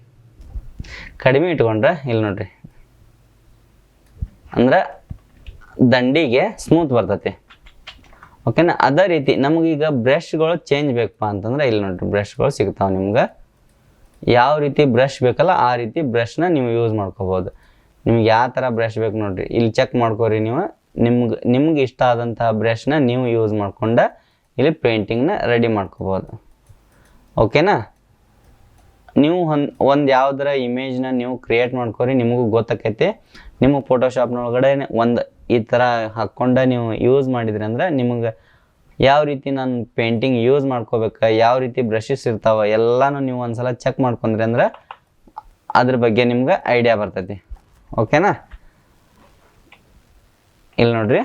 ಕಡಿಮೆ ಇಟ್ಕೊಂಡ್ರೆ ಇಲ್ಲಿ ನೋಡ್ರಿ, ಅಂದ್ರೆ ದಂಡಿಗೆ ಸ್ಮೂತ್ ಬರ್ತೈತಿ. ಓಕೆನಾ? ಅದೇ ರೀತಿ ನಮಗೀಗ ಬ್ರಷ್ಗಳು ಚೇಂಜ್ ಬೇಕಪ್ಪ ಅಂತಂದ್ರೆ ಇಲ್ಲಿ ನೋಡ್ರಿ, ಬ್ರಷ್ಗಳು ಸಿಗ್ತಾವೆ ನಿಮ್ಗೆ. ಯಾವ ರೀತಿ ಬ್ರಷ್ ಬೇಕಲ್ಲ ಆ ರೀತಿ ಬ್ರಷ್ನ ನೀವು ಯೂಸ್ ಮಾಡ್ಕೋಬೋದು. ನಿಮ್ಗೆ ಯಾವ ಥರ ಬ್ರಷ್ ಬೇಕು ನೋಡ್ರಿ, ಇಲ್ಲಿ ಚೆಕ್ ಮಾಡ್ಕೊರಿ. ನೀವು ನಿಮ್ಗೆ ಇಷ್ಟ ಆದಂತಹ ಬ್ರಷ್ನ ನೀವು ಯೂಸ್ ಮಾಡ್ಕೊಂಡು ಇಲ್ಲಿ ಪೇಂಟಿಂಗ್ನ ರೆಡಿ ಮಾಡ್ಕೋಬೋದು. ಓಕೆನಾ? ನೀವು ಒಂದು ಯಾವ್ದಾರ ಇಮೇಜ್ನ ನೀವು ಕ್ರಿಯೇಟ್ ಮಾಡ್ಕೊರಿ, ನಿಮಗೂ ಗೊತ್ತಾಕೈತಿ. ನಿಮಗೆ ಫೋಟೋಶಾಪ್ನೊಳಗಡೆ ಒಂದು ಈ ಥರ ಹಾಕ್ಕೊಂಡು ನೀವು ಯೂಸ್ ಮಾಡಿದ್ರಿ ಅಂದ್ರೆ ನಿಮಗೆ ಯಾವ ರೀತಿ ನಾನು ಪೇಂಟಿಂಗ್ ಯೂಸ್ ಮಾಡ್ಕೋಬೇಕು, ಯಾವ ರೀತಿ ಬ್ರಷಸ್ ಇರ್ತಾವೆ ಎಲ್ಲನೂ ನೀವು ಒಂದ್ಸಲ ಚೆಕ್ ಮಾಡ್ಕೊಂಡ್ರಿ ಅಂದ್ರೆ ಅದ್ರ ಬಗ್ಗೆ ನಿಮ್ಗೆ ಐಡಿಯಾ ಬರ್ತೈತಿ. ಓಕೆನಾ? ಇಲ್ಲಿ ನೋಡ್ರಿ,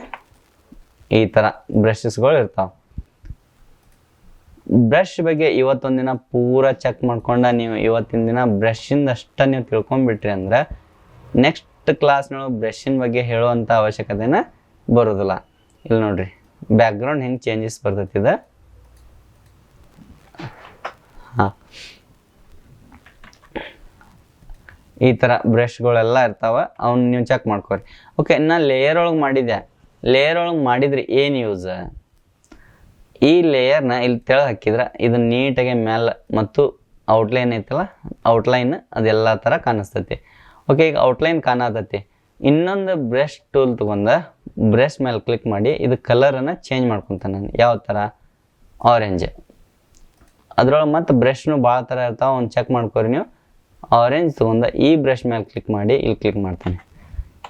ಈ ಥರ ಬ್ರಷಸ್ಗಳು ಇರ್ತಾವೆ. ಬ್ರಷ್ ಬಗ್ಗೆ ಇವತ್ತೊಂದಿನ ಪೂರ ಚೆಕ್ ಮಾಡ್ಕೊಂಡು ನೀವು ಇವತ್ತಿನ ದಿನ ಬ್ರಷಿಂದ ಅಷ್ಟ ನೀವು ತಿಳ್ಕೊಂಡ್ಬಿಟ್ರಿ ಅಂದ್ರೆ ನೆಕ್ಸ್ಟ್ ಕ್ಲಾಸ್ನೊಳಗೆ ಬ್ರಷಿನ ಬಗ್ಗೆ ಹೇಳುವಂಥ ಅವಶ್ಯಕತೆನ ಬರೋದಿಲ್ಲ. ಇಲ್ಲಿ ನೋಡ್ರಿ, ಬ್ಯಾಕ್ಗ್ರೌಂಡ್ ಹೆಂಗೆ ಚೇಂಜಸ್ ಬರ್ತೈತಿದೆ. ಹಾಂ, ಈ ಥರ ಬ್ರಷ್ಗಳೆಲ್ಲ ಇರ್ತಾವೆ, ಅವ್ನು ನೀವು ಚೆಕ್ ಮಾಡ್ಕೊರಿ. ಓಕೆ, ನಾನು ಲೇಯರ್ ಒಳಗೆ ಮಾಡಿದ್ದೆ. ಲೇಯರ್ ಒಳಗೆ ಮಾಡಿದ್ರೆ ಏನು ಯೂಸ್? ಈ ಲೇಯರ್ನ ಇಲ್ಲಿ ತೆಳಗೆ ಹಾಕಿದ್ರೆ ಇದು ನೀಟಾಗಿ ಮೇಲೆ ಮತ್ತು ಔಟ್ಲೈನ್ ಐತಲ್ಲ, ಔಟ್ಲೈನ್ ಅದೆಲ್ಲ ಥರ ಕಾಣಿಸ್ತೈತಿ. ಓಕೆ, ಈಗ ಔಟ್ಲೈನ್ ಕಾಣತೈತಿ. ಇನ್ನೊಂದು ಬ್ರಷ್ ಟೂಲ್ ತೊಗೊಂಡು ಬ್ರಷ್ ಮೇಲೆ ಕ್ಲಿಕ್ ಮಾಡಿ ಇದು ಕಲರನ್ನು ಚೇಂಜ್ ಮಾಡ್ಕೊತಾನೆ ನಾನು. ಯಾವ ಥರ? ಆರೆಂಜ್. ಅದ್ರೊಳಗೆ ಮತ್ತು ಬ್ರಷ್ನು ಭಾಳ ಥರ ಇರ್ತಾವೆ, ಅವ್ನು ಚೆಕ್ ಮಾಡ್ಕೊರಿ ನೀವು. ಆರೆಂಜ್ ತೊಗೊಂಡು ಈ ಬ್ರಷ್ ಮೇಲೆ ಕ್ಲಿಕ್ ಮಾಡಿ ಇಲ್ಲಿ ಕ್ಲಿಕ್ ಮಾಡ್ತಾನೆ.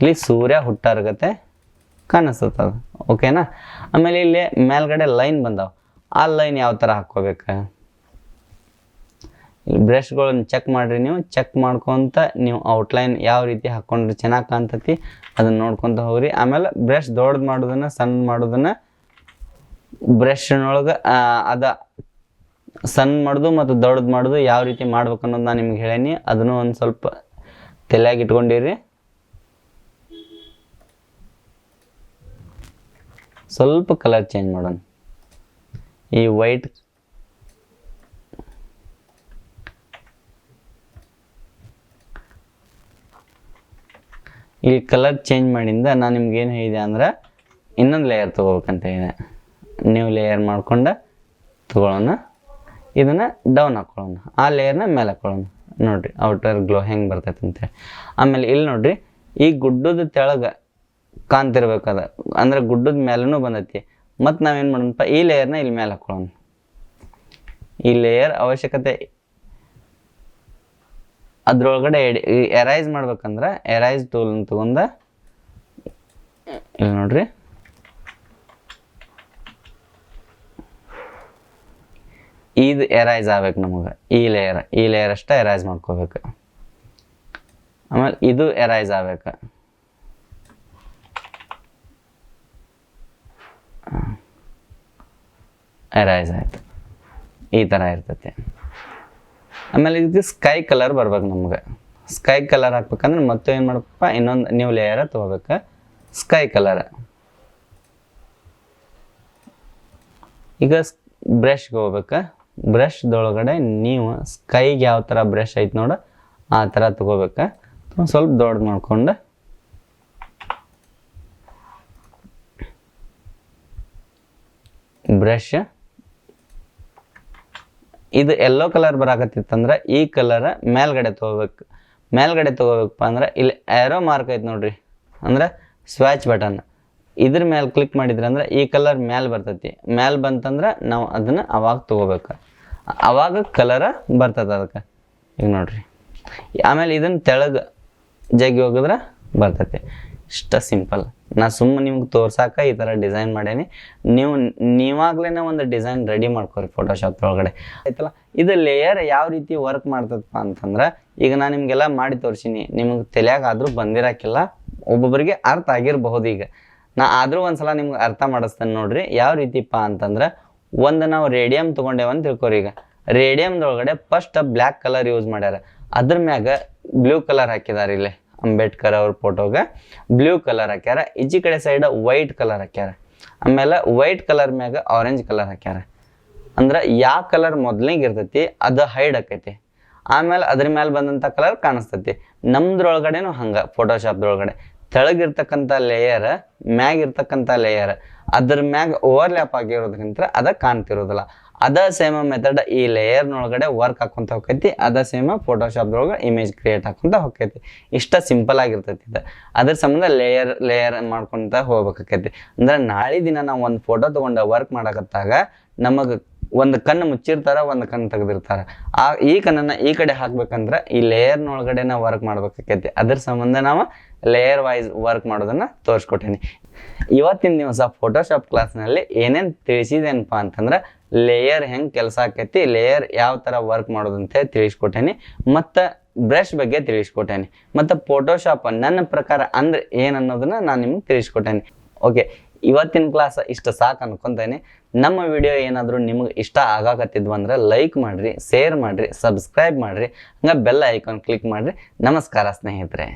ಇಲ್ಲಿ ಸೂರ್ಯ ಹುಟ್ಟಾರ್ಗತ್ತೆ ಕಾಣಿಸ್ತದ. ಓಕೆನಾ? ಆಮೇಲೆ ಇಲ್ಲಿ ಮೇಲ್ಗಡೆ ಲೈನ್ ಬಂದಾವ, ಆ ಲೈನ್ ಯಾವ ಥರ ಹಾಕ್ಕೋಬೇಕು? ಇಲ್ಲಿ ಬ್ರಷ್ಗಳನ್ನ ಚೆಕ್ ಮಾಡಿರಿ. ನೀವು ಚೆಕ್ ಮಾಡ್ಕೊತ ನೀವು ಔಟ್ಲೈನ್ ಯಾವ ರೀತಿ ಹಾಕ್ಕೊಂಡ್ರೆ ಚೆನ್ನಾಗಿ ಕಾಣ್ತತಿ ಅದನ್ನು ನೋಡ್ಕೊತ ಹೋಗ್ರಿ. ಆಮೇಲೆ ಬ್ರಷ್ ದೊಡ್ಡದು ಮಾಡೋದನ್ನು ಸಣ್ಣ ಮಾಡೋದನ್ನು ಬ್ರಷ್ನೊಳಗೆ ಸಣ್ಣ ಮಾಡೋದು ಮತ್ತು ದೊಡ್ಡದು ಮಾಡೋದು ಯಾವ ರೀತಿ ಮಾಡ್ಬೇಕು ಅನ್ನೋದು ನಾನು ನಿಮ್ಗೆ ಹೇಳೀನಿ. ಅದನ್ನು ಒಂದು ಸ್ವಲ್ಪ ತಲೆಯಾಗಿ ಇಟ್ಕೊಂಡಿರಿ. ಸ್ವಲ್ಪ ಕಲರ್ ಚೇಂಜ್ ಮಾಡೋಣ. ಈ ವೈಟ್ ಇಲ್ಲಿ ಕಲರ್ ಚೇಂಜ್ ಮಾಡಿಂದ ನಾನು ನಿಮ್ಗೆ ಏನು ಹೇಳಿದೆ ಅಂದ್ರೆ ಇನ್ನೊಂದು ಲೇಯರ್ ತೊಗೋಬೇಕಂತ ಇದೆ. ನ್ಯೂ ಲೇಯರ್ ಮಾಡ್ಕೊಂಡು ತೊಗೊಳ್ಳೋಣ, ಇದನ್ನು ಡೌನ್ ಹಾಕ್ಕೊಳ್ಳೋಣ, ಆ ಲೇಯರ್ನ ಮೇಲೆ ಹಾಕ್ಕೊಳ್ಳೋಣ. ನೋಡಿರಿ ಔಟರ್ ಗ್ಲೋ ಹೆಂಗೆ ಬರ್ತೈತೆ ಅಂತೇಳಿ. ಆಮೇಲೆ ಇಲ್ಲಿ ನೋಡಿರಿ ಈ ಗುಡ್ಡದ ತೆಳಗೆ ಕಾಣ್ತಿರ್ಬೇಕದ, ಅಂದ್ರೆ ಗುಡ್ಡದ ಮೇಲೂ ಬಂದೈತಿ. ಮತ್ತು ನಾವೇನು ಮಾಡೋಣಪ್ಪ, ಈ ಲೇಯರ್ನ ಇಲ್ಲಿ ಮೇಲೆ ಹಾಕ್ಕೊಳ್ಳೋಣ. ಈ ಲೇಯರ್ ಅವಶ್ಯಕತೆ ಅದ್ರೊಳಗಡೆ ಎರೈಸ್ ಮಾಡ್ಬೇಕಂದ್ರೆ ಎರೈಸ್ ಟೂಲ್ನ ತಗೊಂಡ ಇಲ್ಲಿ ನೋಡ್ರಿ ಇದು ಎರೈಸ್ ಆಗ್ಬೇಕು ನಮಗೆ. ಈ ಲೇಯರ್ ಅಷ್ಟೇ ಎರೈಸ್ ಮಾಡ್ಕೋಬೇಕು. ಆಮೇಲೆ ಇದು ಎರೈಸ್ ಆಗ್ಬೇಕು. ಎರೈಸ್ ಆಯ್ತು, ಈ ಥರ ಇರ್ತೈತಿ. ಆಮೇಲೆ ಇದಕ್ಕೆ ಸ್ಕೈ ಕಲರ್ ಬರ್ಬೇಕು ನಮ್ಗೆ. ಸ್ಕೈ ಕಲರ್ ಹಾಕ್ಬೇಕಂದ್ರೆ ಮತ್ತೆ ಏನು ಮಾಡ್ಬೇಕಪ್ಪ, ಇನ್ನೊಂದು ನ್ಯೂ ಲೇಯರ್ ತೊಗೋಬೇಕು, ಸ್ಕೈ ಕಲರ್. ಈಗ ಬ್ರಷ್ಗೆ ಹೋಗ್ಬೇಕು. ಬ್ರಷ್ದೊಳಗಡೆ ನೀವು ಸ್ಕೈಗೆ ಯಾವ ಥರ ಬ್ರಷ್ ಐತೆ ನೋಡು ಆ ಥರ ತೊಗೋಬೇಕು. ಸ್ವಲ್ಪ ದೊಡ್ಡದು ಮಾಡ್ಕೊಂಡು ಬ್ರಷ್ ಇದು ಯೆಲ್ಲೋ ಕಲರ್ ಬರಾಕತ್ತಿತ್ತಂದ್ರೆ ಈ ಕಲರ್ ಮೇಲ್ಗಡೆ ತೊಗೋಬೇಕಪ್ಪ ಅಂದ್ರೆ ಇಲ್ಲಿ ಆ್ಯರೋ ಮಾರ್ಕ್ ಐತೆ ನೋಡ್ರಿ, ಅಂದ್ರೆ ಸ್ವಾಚ್ ಬಟನ್. ಇದ್ರ ಮೇಲೆ ಕ್ಲಿಕ್ ಮಾಡಿದ್ರೆ ಅಂದ್ರೆ ಈ ಕಲರ್ ಮೇಲೆ ಬರ್ತೈತಿ. ಮೇಲೆ ಬಂತಂದ್ರೆ ನಾವು ಅದನ್ನು ಅವಾಗ ತೊಗೋಬೇಕು, ಅವಾಗ ಕಲರ ಬರ್ತದೆ ಅದಕ್ಕೆ. ಈಗ ನೋಡ್ರಿ ಆಮೇಲೆ ಇದನ್ನು ತೆಳಗೆ ಜಗ್ಗಿ ಹೋಗಿದ್ರೆ ಬರ್ತೈತಿ. ಇಷ್ಟ ಸಿಂಪಲ್. ನಾ ಸುಮ್ಮನೆ ನಿಮ್ಗೆ ತೋರ್ಸಾಕ ಈ ಥರ ಡಿಸೈನ್ ಮಾಡೇನಿ. ನೀವಾಗಲೇ ಒಂದು ಡಿಸೈನ್ ರೆಡಿ ಮಾಡ್ಕೊರಿ ಫೋಟೋಶಾಪ್ ಒಳಗಡೆ ಆಯ್ತಲ್ಲ. ಇದು ಲೇಯರ್ ಯಾವ ರೀತಿ ವರ್ಕ್ ಮಾಡ್ತದಪ್ಪ ಅಂತಂದ್ರೆ ಈಗ ನಾನು ನಿಮಗೆಲ್ಲ ಮಾಡಿ ತೋರಿಸೀನಿ, ನಿಮಗೆ ತಲೆಯಾಗಾದರೂ ಬಂದಿರೋಕ್ಕಿಲ್ಲ, ಒಬ್ಬೊಬ್ಬರಿಗೆ ಅರ್ಥ ಆಗಿರಬಹುದು. ಈಗ ನಾ ಆದರೂ ಒಂದ್ಸಲ ನಿಮ್ಗೆ ಅರ್ಥ ಮಾಡಿಸ್ತೇನೆ ನೋಡ್ರಿ. ಯಾವ ರೀತಿಪ್ಪ ಅಂತಂದ್ರೆ ನಾವು ರೇಡಿಯಮ್ ತೊಗೊಂಡೇವಂತ ತಿಳ್ಕೊರಿ. ಈಗ ರೇಡಿಯಮ್ದೊಳಗಡೆ ಫಸ್ಟ್ ಬ್ಲ್ಯಾಕ್ ಕಲರ್ ಯೂಸ್ ಮಾಡ್ಯಾರ, ಅದ್ರ ಮ್ಯಾಗ ಬ್ಲೂ ಕಲರ್ ಹಾಕಿದಾರೆ. ಇಲ್ಲಿ ಅಂಬೇಡ್ಕರ್ ಅವ್ರ ಫೋಟೋಗೆ ಬ್ಲೂ ಕಲರ್ ಹಾಕ್ಯಾರ, ಈಚೆ ಕಡೆ ಸೈಡ್ ವೈಟ್ ಕಲರ್ ಹಾಕ್ಯಾರ. ಆಮೇಲೆ ವೈಟ್ ಕಲರ್ ಮ್ಯಾಗ ಆರೆಂಜ್ ಕಲರ್ ಹಾಕ್ಯಾರ. ಅಂದ್ರೆ ಯಾವ ಕಲರ್ ಮೊದಲಿಗೆ ಇರ್ತೈತಿ ಅದು ಹೈಡ್ ಆಕೈತಿ, ಆಮೇಲೆ ಅದ್ರ ಮೇಲೆ ಬಂದಂಥ ಕಲರ್ ಕಾಣಿಸ್ತೈತಿ. ನಮ್ದ್ರೊಳಗಡೆನೂ ಹಂಗೆ ಫೋಟೋಶಾಪ್ದೊಳಗಡೆ ತೆಳಗಿರ್ತಕ್ಕಂಥ ಲೇಯರ್ ಮ್ಯಾಗಿರ್ತಕ್ಕಂಥ ಲೇಯರ್ ಅದ್ರ ಮ್ಯಾಗ ಓವರ್ಲ್ಯಾಪ್ ಆಗಿರೋದ್ರಿಂದ ಅದ ಕಾಣ್ತಿರೋದಿಲ್ಲ. ಅದ ಸೇಮ್ ಮೆಥಡ್ ಈ ಲೇಯರ್ನೊಳಗಡೆ ವರ್ಕ್ ಹಾಕೊಂತ ಹೋಗ್ತೈತಿ. ಅದ ಸೇಮ್ ಫೋಟೋಶಾಪ್ದೊಳಗೆ ಇಮೇಜ್ ಕ್ರಿಯೇಟ್ ಹಾಕೊಂತ ಹೋಗ್ತೈತಿ. ಇಷ್ಟ ಸಿಂಪಲ್ ಆಗಿರ್ತೈತಿ ಇದು. ಅದ್ರ ಸಂಬಂಧ ಲೇಯರ್ ಮಾಡ್ಕೊಂತ ಹೋಗ್ಬೇಕಾಕೈತಿ. ಅಂದ್ರೆ ನಾಳೆ ದಿನ ನಾವು ಒಂದು ಫೋಟೋ ತೊಗೊಂಡು ವರ್ಕ್ ಮಾಡಕತ್ತಾಗ ನಮಗೆ ಒಂದು ಕಣ್ಣು ಮುಚ್ಚಿರ್ತಾರ, ಒಂದು ಕಣ್ಣು ತೆಗೆದಿರ್ತಾರ. ಈ ಕಣ್ಣನ್ನು ಈ ಕಡೆ ಹಾಕ್ಬೇಕಂದ್ರೆ ಈ ಲೇಯರ್ನೊಳಗಡೆ ನಾವು ವರ್ಕ್ ಮಾಡ್ಬೇಕಾಕೈತಿ. ಅದ್ರ ಸಂಬಂಧ ನಾವು ಲೇಯರ್ ವೈಸ್ ವರ್ಕ್ ಮಾಡೋದನ್ನು ತೋರಿಸ್ಕೊಟ್ಟೇನಿ. ಇವತ್ತಿನ ದಿವಸ ಫೋಟೋಶಾಪ್ ಕ್ಲಾಸ್ನಲ್ಲಿ ಏನೇನು ತಿಳಿಸಿದೇನಪ್ಪ ಅಂತಂದ್ರೆ ಲೇಯರ್ ಹೆಂಗೆ ಕೆಲಸ ಆಕೈತಿ, ಲೇಯರ್ ಯಾವ ಥರ ವರ್ಕ್ ಮಾಡೋದಂತ ತಿಳಿಸ್ಕೊಟ್ಟೇನಿ, ಮತ್ತು ಬ್ರಷ್ ಬಗ್ಗೆ ತಿಳಿಸ್ಕೊಟ್ಟೇನಿ, ಮತ್ತು ಫೋಟೋಶಾಪ್ ನನ್ನ ಪ್ರಕಾರ ಅಂದ್ರೆ ಏನನ್ನೋದನ್ನ ನಾನು ನಿಮ್ಗೆ ತಿಳಿಸ್ಕೊಟ್ಟೇನಿ. ಓಕೆ, ಇವತ್ತಿನ ಕ್ಲಾಸ್ ಇಷ್ಟು ಸಾಕು ಅನ್ಕೊಂತೇನೆ. ನಮ್ಮ ವಿಡಿಯೋ ಏನಾದರೂ ನಿಮಗೆ ಇಷ್ಟ ಆಗಾಕತ್ತಿದ್ವು ಅಂದ್ರೆ ಲೈಕ್ ಮಾಡಿರಿ, ಶೇರ್ ಮಾಡಿರಿ, ಸಬ್ಸ್ಕ್ರೈಬ್ ಮಾಡಿರಿ, ಹಂಗೆ ಬೆಲ್ ಐಕಾನ್ ಕ್ಲಿಕ್ ಮಾಡಿರಿ. ನಮಸ್ಕಾರ ಸ್ನೇಹಿತರೆ.